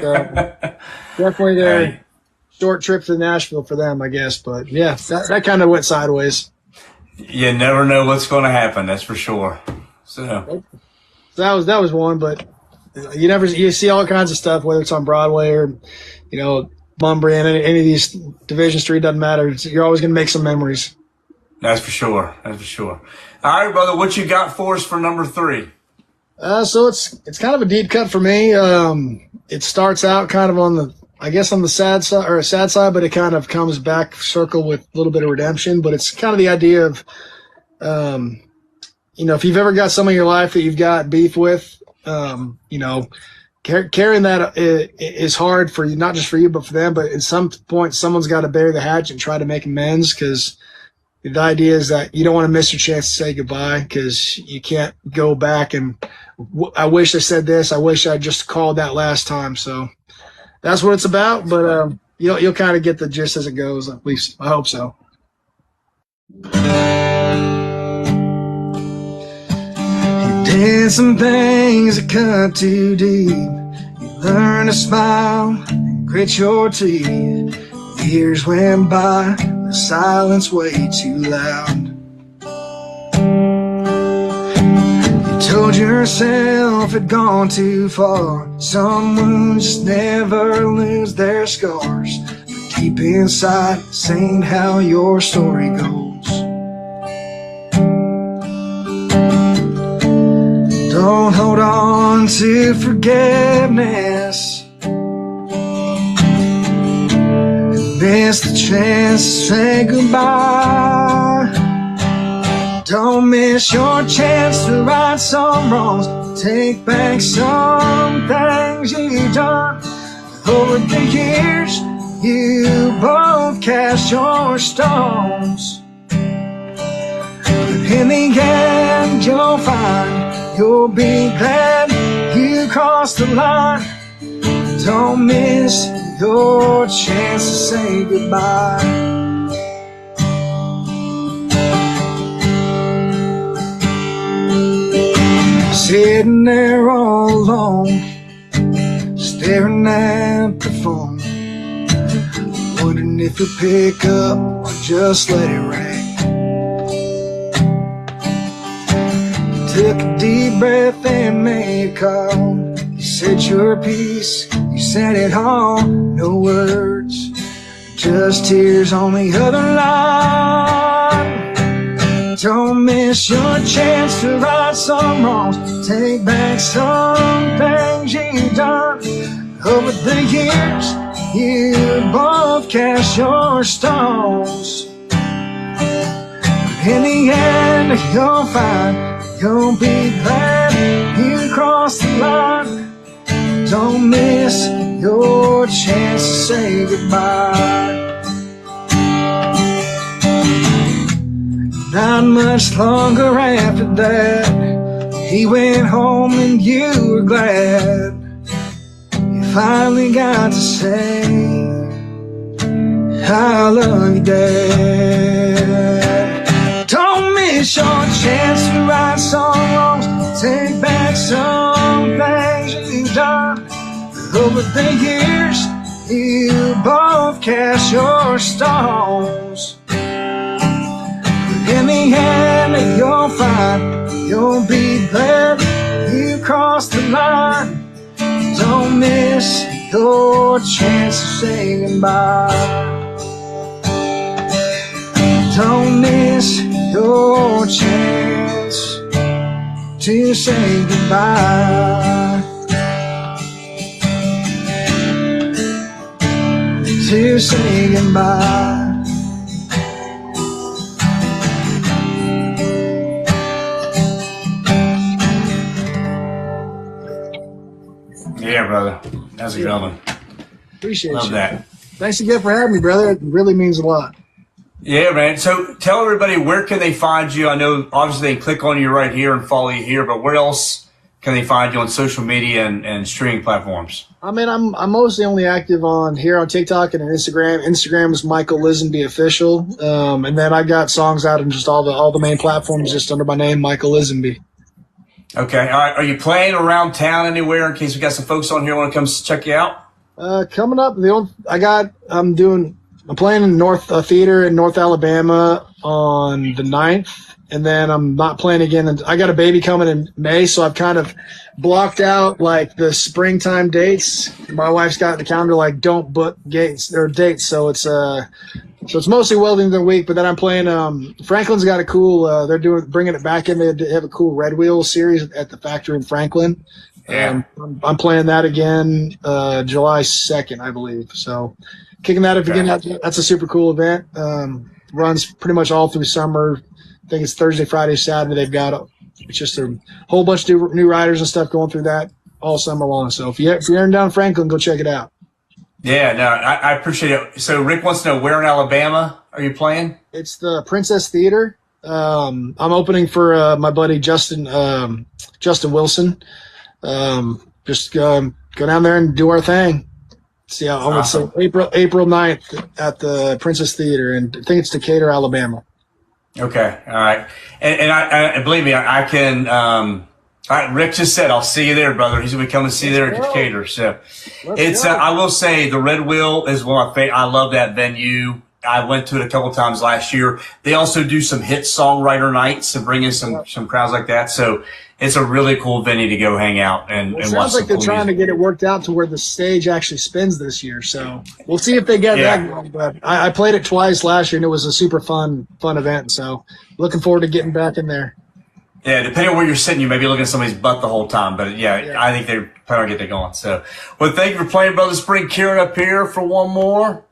definitely a short trip to Nashville for them, I guess. But yeah, that kind of went sideways. You never know what's going to happen. That's for sure. So that was one, but you see all kinds of stuff, whether it's on Broadway or, Bunbury and any of these Division Street, doesn't matter. You're always going to make some memories. That's for sure. That's for sure. All right, brother, what you got for us for number 3? So it's kind of a deep cut for me. It starts out kind of on the sad side, but it kind of comes back circle with a little bit of redemption. But it's kind of the idea of, if you've ever got someone in your life that you've got beef with, carrying that is hard for you, not just for you, but for them. But at some point, someone's got to bury the hatchet and try to make amends, because the idea is that you don't want to miss your chance to say goodbye, because you can't go back and I wish I said this. I wish I just called that last time. So that's what it's about. But you'll kind of get the gist as it goes. At least I hope so. You did some things that cut too deep. You learn to smile and grit your teeth. Years went by, the silence way too loud. You told yourself it gone too far. Some wounds just never lose their scars. But deep inside, this ain't how your story goes. Don't hold on to forgiveness. Miss the chance to say goodbye. Don't miss your chance to right some wrongs. Take back some things you've done. Over the years, you both cast your stones. But in the end, you'll find you'll be glad you crossed the line. Don't miss your chance to say goodbye. Sitting there all alone, staring at the phone, wondering if you'll pick up or just let it ring. Took a deep breath and made a call. You said your piece, you said it all. No words, just tears on the other line. Don't miss your chance to right some wrongs. Take back some things you've done. Over the years, you both cast your stones. But in the end, you'll find you'll be glad you crossed the line. Don't miss your chance to say goodbye. Not much longer after that, He went home and you were glad you finally got to say, I love you, Dad. Don't miss your chance to right some wrongs, take back some things you've done. Over the years, you both cast your stones. In the end, you'll find you'll be glad you crossed the line. Don't miss your chance to say goodbye. Don't miss your chance to say goodbye. To say goodbye. Yeah, brother. That's a good one. Appreciate Love you. that. Thanks again for having me, brother. It really means a lot. Yeah, man. So tell everybody, where can they find you? I know obviously they can click on you right here and follow you here, but where else can they find you on social media and streaming platforms? I mean, I'm mostly only active on TikTok and Instagram. Instagram is Michael Lisenby Official, and then I got songs out on just all the main platforms just under my name, Michael Lisenby. Okay. All right. Are you playing around town anywhere in case we got some folks on here who want to come check you out? Coming up, I'm playing in North Theater in North Alabama on the 9th, and then I'm not playing again. And I got a baby coming in May, so I've kind of blocked out like the springtime dates. My wife's got the calendar like don't book dates, so it's mostly Weldington week. But then I'm playing. Franklin's got a cool. They're bringing it back in. They have a cool Red Wheel series at the factory in Franklin. Yeah. I'm playing that again July 2nd, I believe. So kicking that up again. That's a super cool event. Runs pretty much all through summer. I think it's Thursday, Friday, Saturday. They've got it's just a whole bunch of new riders and stuff going through that all summer long. So if you're in down Franklin, go check it out. Yeah, no, I appreciate it. So Rick wants to know, where in Alabama are you playing? It's the Princess Theater. I'm opening for my buddy Justin Wilson. Just go down there and do our thing. See how awesome. April 9th at the Princess Theater, and I think it's Decatur, Alabama. Okay, all right, and I believe me, I can. All right, Rick just said, "I'll see you there, brother." He's gonna be coming to see you there at Decatur. So it's. I will say the Red Wheel is one of my favorite. I love that venue. I went to it a couple times last year. They also do some hit songwriter nights and bring in some crowds like that. So it's a really cool venue to go hang out and watch. It sounds like they're trying to get it worked out to where the stage actually spins this year. So we'll see if they get that going. But I played it twice last year, and it was a super fun event. So looking forward to getting back in there. Yeah, depending on where you're sitting, you may be looking at somebody's butt the whole time. But yeah. I think they're planning on getting it going. So, well, thank you for playing, brother. Bring Kieran up here for one more.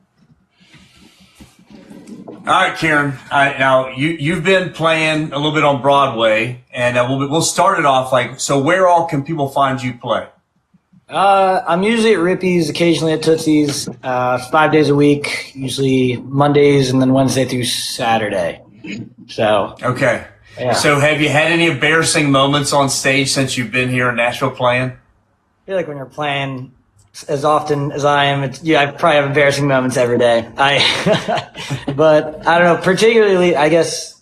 All right, Kieran. Now you've been playing a little bit on Broadway, and we'll start it off so. Where all can people find you play? I'm usually at Rippy's, occasionally at Tootsie's, 5 days a week, usually Mondays and then Wednesday through Saturday. So okay. Yeah. So have you had any embarrassing moments on stage since you've been here in Nashville playing? I feel like when you're playing as often as I am, I probably have embarrassing moments every day. But I don't know, particularly, I guess,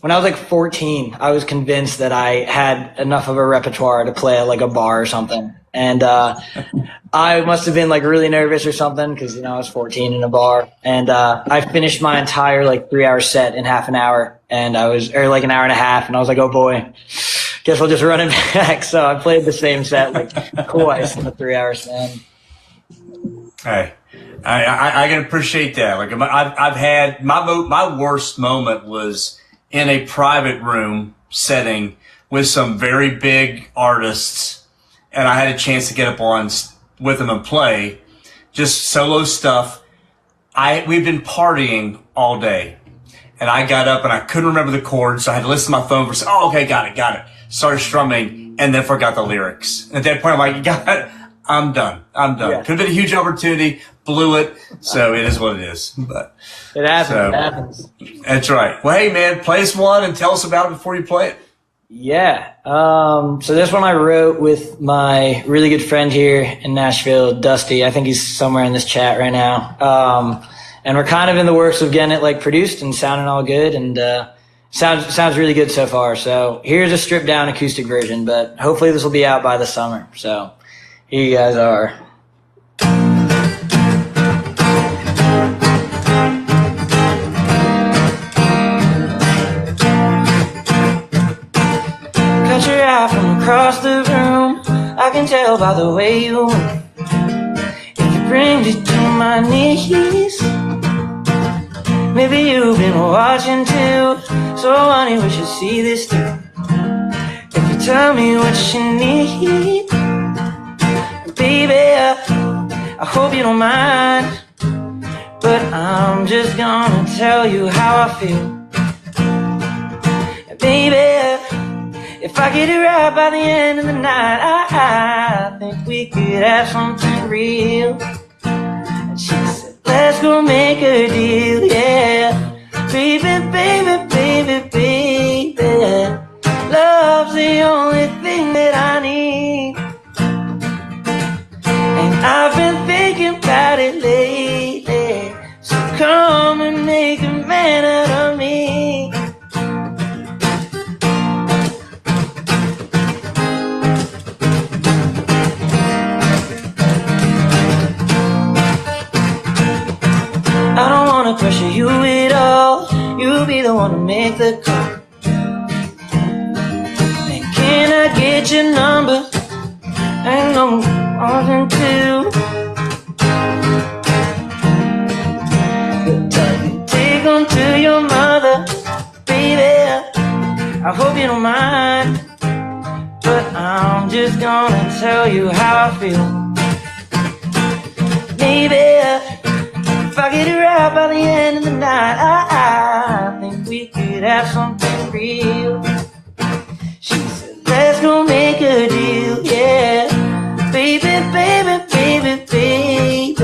when I was 14, I was convinced that I had enough of a repertoire to play at a bar or something. And I must have been really nervous or something because, I was 14 in a bar. And I finished my entire 3-hour set in half an hour, and an hour and a half. And I was like, oh boy, guess I'll just run it back. So I played the same set twice in the 3-hour span. Hey, I can appreciate that. I've had my worst moment was in a private room setting with some very big artists, and I had a chance to get up on with them and play just solo stuff. We've been partying all day, and I got up and I couldn't remember the chords, so I had to listen to my phone for. Oh, okay, got it. Started strumming and then forgot the lyrics. And at that point, I'm like, I'm done. Yeah. Could have been a huge opportunity, blew it. So it is what it is. But it happens. That's right. Well, hey man, play us one and tell us about it before you play it. Yeah. So this one I wrote with my really good friend here in Nashville, Dusty. I think he's somewhere in this chat right now. And we're kind of in the works of getting it like produced and sounding all good, and sounds really good so far. So here's a stripped down acoustic version, but hopefully this will be out by the summer. So here you guys are. Cut your eye from across the room. I can tell by the way you move. It brings me to my knees. Maybe you've been watching too, so honey, we should see this through. If you tell me what you need, baby, I hope you don't mind, but I'm just gonna tell you how I feel. Baby, if I get it right by the end of the night, I think we could have something real. And she said, let's go make a deal, yeah. Baby, baby, baby, baby, love's the only thing that I need. And I've been thinking about it lately, so come and make a man out of me. I don't wanna pressure you at all. You be the one to make the call. And can I get your number? Ain't no more than two. Take them to your mother, baby. I hope you don't mind, but I'm just gonna tell you how I feel. Baby, if I get it right by the end of the night, I think we could have something real. She said, let's go make a deal, yeah. Baby, baby, baby, baby,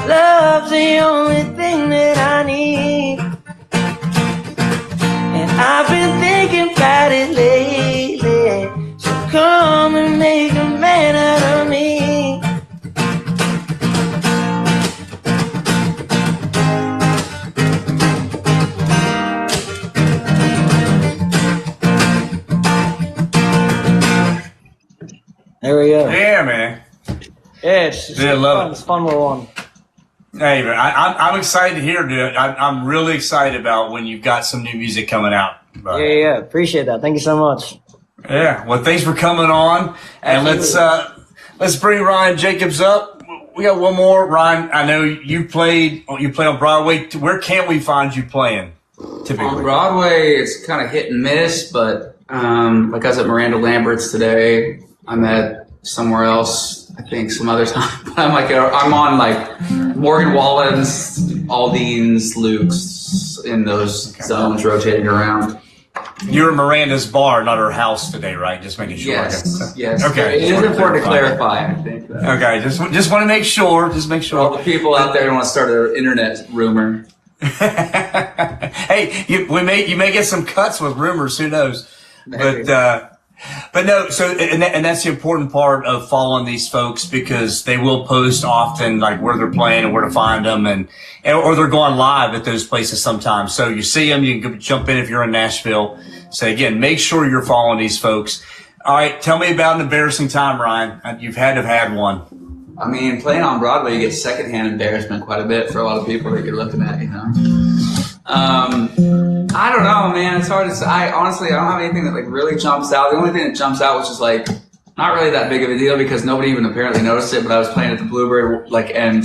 love's the only thing that I need. And I've been thinking about it lately, so come and make a man out of me. There we go. Yeah, man. Yeah, it's Yeah, love fun. it. It's a fun little one. Hey, man, I'm excited to hear it. I'm really excited about when you've got some new music coming out. Yeah. Appreciate that. Thank you so much. Yeah. Well, thanks for coming on. And let's bring Ryan Jacobs up. We got one more. Ryan, I know you play on Broadway. Where can we find you playing typically? On Broadway, it's kind of hit and miss, but like I was at Miranda Lambert's today. I'm at somewhere else, I think some other time. I'm on like Morgan Wallen's, Aldine's, Luke's, in those zones rotating around. You're at Miranda's bar, not her house today, right? Just making sure. Yes. Okay. It is important to clarify, I think. Okay, just want to make sure. Just make sure. All the people out there who want to start an internet rumor. Hey, you may get some cuts with rumors. Who knows? Maybe. But no. So and that's the important part of following these folks, because they will post often, like where they're playing and where to find them, or they're going live at those places sometimes. So you see them, you can jump in if you're in Nashville. So again, make sure you're following these folks. All right, tell me about an embarrassing time, Ryan. You've had to have had one. I mean, playing on Broadway, you get secondhand embarrassment quite a bit for a lot of people that you're looking at, you know. I don't know, man. It's hard to say. Honestly, I don't have anything that like really jumps out. The only thing that jumps out, which is like not really that big of a deal because nobody even apparently noticed it, but I was playing at the Bluebird, and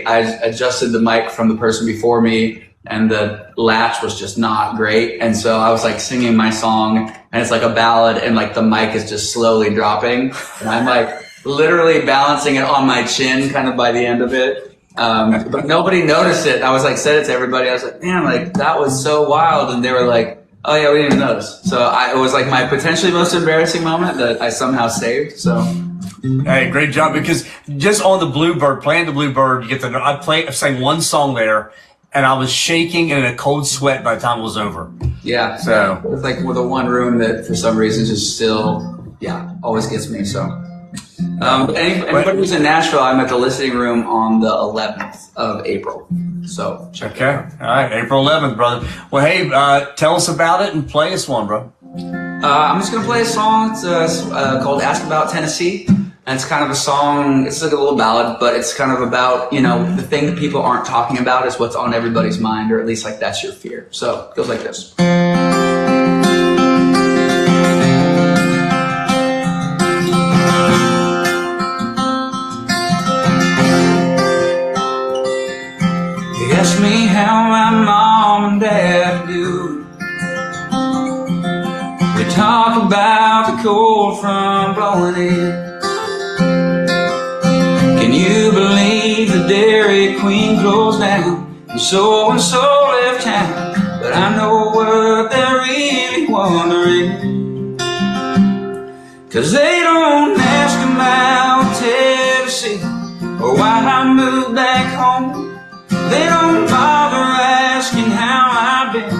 I adjusted the mic from the person before me, and the latch was just not great. And so I was like singing my song, and it's like a ballad, and like the mic is just slowly dropping, and I'm like literally balancing it on my chin kind of by the end of it. But nobody noticed it. I was like, said it to everybody. I was like, man, like that was so wild. And they were like, oh yeah, we didn't even notice. So it was like my potentially most embarrassing moment that I somehow saved. So. Hey, great job. Because just on the Bluebird, playing the Bluebird, you get I sang one song there, and I was shaking and in a cold sweat by the time it was over. Yeah. So it's like with the one room that for some reason just still, always gets me. So, anybody who's in Nashville, I'm at the listening room on the 11th of April. So check it out. All right. April 11th, brother. Well, hey, tell us about it and play us one, bro. I'm just going to play a song. It's called Ask About Tennessee. And it's kind of a song, it's like a little ballad, but it's kind of about, the thing that people aren't talking about is what's on everybody's mind, or at least like that's your fear. So it goes like this. They ask me how my mom and dad do. We talk about the cold front blowing in. Can you believe the Dairy Queen closed down and so left town? But I know what they're really wondering, 'cause they don't ask about Tennessee or why I moved back home. They don't bother asking how I've been,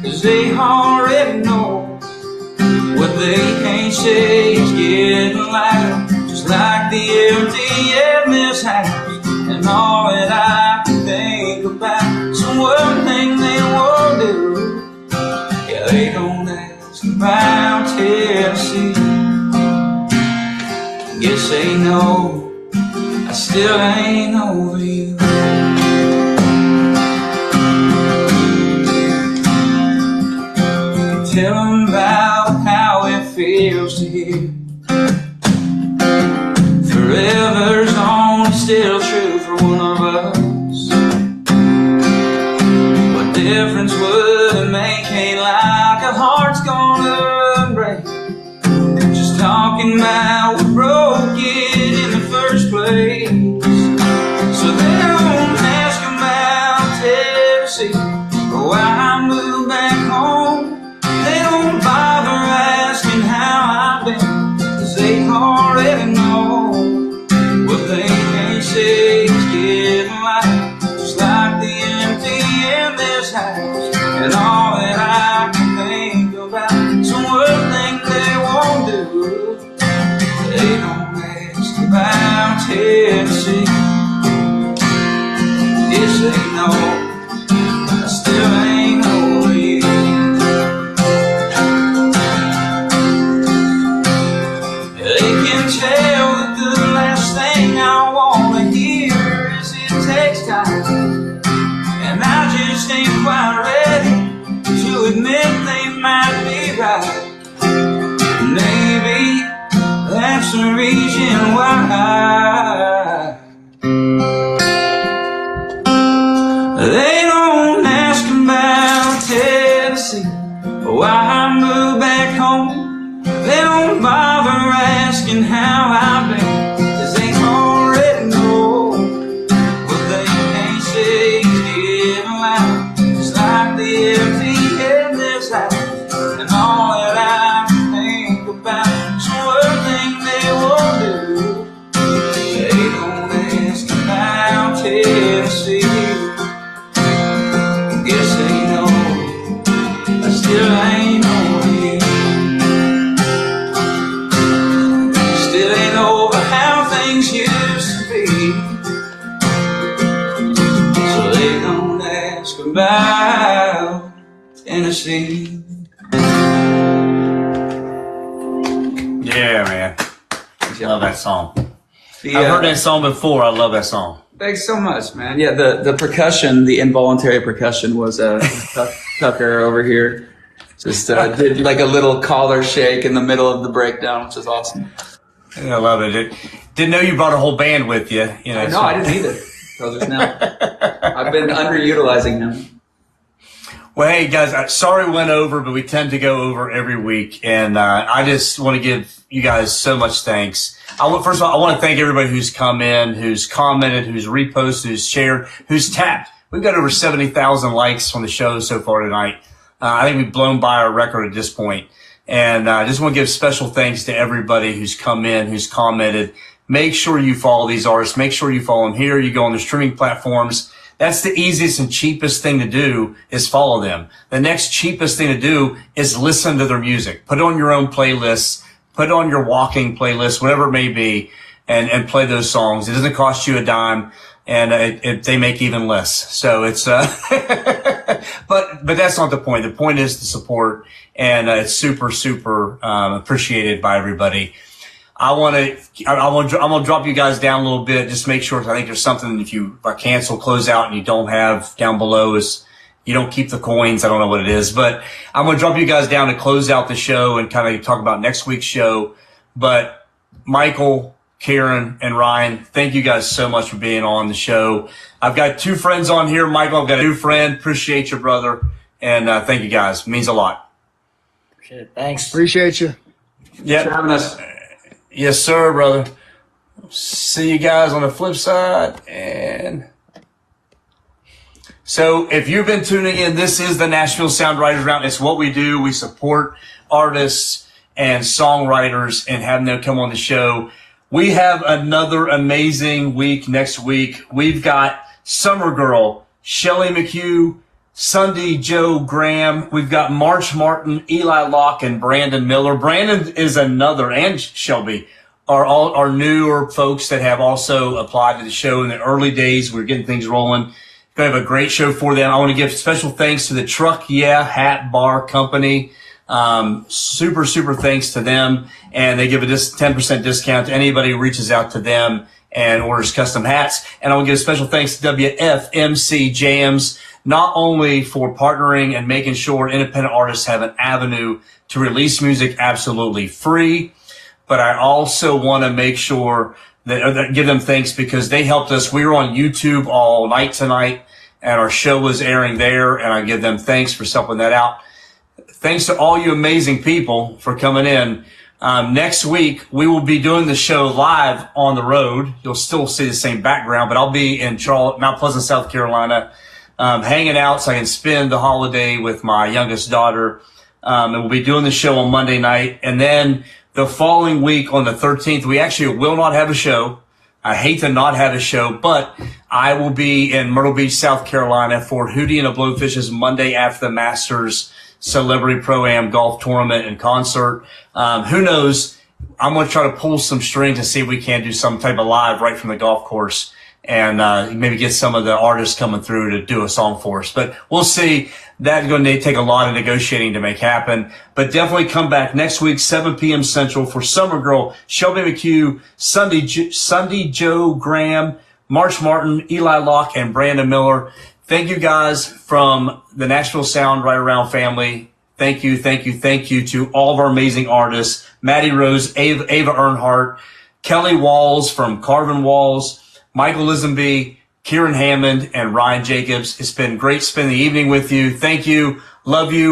'cause they already know. What they can't say is getting lighter, just like the empty in this house. And all that I can think about is one thing they won't do. Yeah, they don't ask about Tennessee. Guess they know I still ain't over you. Tell them about how it feels to hear forever's only still true for one of us. What difference would it make? Ain't like a heart's gonna break. Just talking about what broke it in the first place. So they don't ask about Tennessee or why I moved back home. They don't bother asking how I've been, 'cause they already know. What they can't say is getting light, just like the empty in this house. And all that I can think about is one thing they won't do. They don't ask about Tennessee. Yes, they know I still ain't over you. They can tell that the last thing I wanna hear is it takes time, and I just ain't quite ready to admit they might be right. Maybe that's the reason why they don't ask about Tennessee or why I moved back home. They don't bother asking how I've been, 'cause they already know. What they can't say is getting loud, just like the empty in this house. And all that I can think about is one thing they won't do. They don't ask about Tennessee. Guess they know I still ain't over you. Still ain't over how things used to be. So they don't ask about Tennessee. Yeah, man. Love that song. The, I've heard that song before. I love that song. Thanks so much, man. Yeah, the percussion, the involuntary percussion was Tucker over here. Just did like a little collar shake in the middle of the breakdown, which is awesome. I love it. Didn't know you brought a whole band with you. No, so. I didn't either. So just now, I've been underutilizing him. Well, hey guys, sorry we went over, but we tend to go over every week, and I just want to give you guys so much thanks. First of all, I want to thank everybody who's come in, who's commented, who's reposted, who's shared, who's tapped. We've got over 70,000 likes on the show so far tonight. I think we've blown by our record at this point. And I just want to give special thanks to everybody who's come in, who's commented. Make sure you follow these artists. Make sure you follow them here. You go on the streaming platforms. That's the easiest and cheapest thing to do is follow them. The next cheapest thing to do is listen to their music. Put it on your own playlists, put it on your walking playlist, whatever it may be, and play those songs. It doesn't cost you a dime, and they make even less. So it's, but that's not the point. The point is the support, and it's super appreciated by everybody. I'm gonna drop you guys down a little bit, just make sure. I think there's something, if you cancel, close out, and you don't have down below is you don't keep the coins. I don't know what it is, but I'm gonna drop you guys down to close out the show and kind of talk about next week's show. But Michael, Karen, and Ryan, thank you guys so much for being on the show. I've got 2 friends on here. Michael, I've got a new friend. Appreciate you, brother, and thank you guys. It means a lot. Appreciate it. Thanks. Appreciate you. Yeah, Thanks for having us. Yes, sir, brother. See you guys on the flip side. And so if you've been tuning in, this is the Nashville Sound Writers Round. It's what we do. We support artists and songwriters and have them come on the show. We have another amazing week next week. We've got Summer Girl, Shelly McHugh, Sunday Joe Graham. We've got March Martin, Eli Locke, and Brandon Miller. Brandon is another, and Shelby are all our newer folks that have also applied to the show in the early days. We're getting things rolling. Going to have a great show for them. I want to give special thanks to the Truck Yeah Hat Bar Company. Super thanks to them. And they give a 10% discount to anybody who reaches out to them and orders custom hats. And I want to give a special thanks to WFMC Jams, not only for partnering and making sure independent artists have an avenue to release music absolutely free, but I also want to make sure that give them thanks because they helped us. We were on YouTube all night tonight, and our show was airing there, and I give them thanks for helping that out. Thanks to all you amazing people for coming in. Next week, we will be doing the show live on the road. You'll still see the same background, but I'll be in Mount Pleasant, South Carolina, hanging out so I can spend the holiday with my youngest daughter. And we'll be doing the show on Monday night. And then the following week on the 13th, we actually will not have a show. I hate to not have a show, but I will be in Myrtle Beach, South Carolina for Hootie and the Blowfish's Monday after the Masters Celebrity Pro-Am Golf Tournament and Concert. Who knows? I'm going to try to pull some strings to see if we can do some type of live right from the golf course and maybe get some of the artists coming through to do a song for us. But we'll see. That's going to take a lot of negotiating to make happen. But definitely come back next week, 7 p.m. Central for Summer Girl, Shelby McHugh, Sunday Joe Graham, March Martin, Eli Locke, and Brandon Miller. Thank you guys from the Nashville Sound Right Around family. Thank you to all of our amazing artists, Maddie Rose, Ava Earnhardt, Kelly Walls from Carvin Walls, Michael Lisenby, Kieran Hammond, and Ryan Jacobs. It's been great spending the evening with you. Thank you. Love you.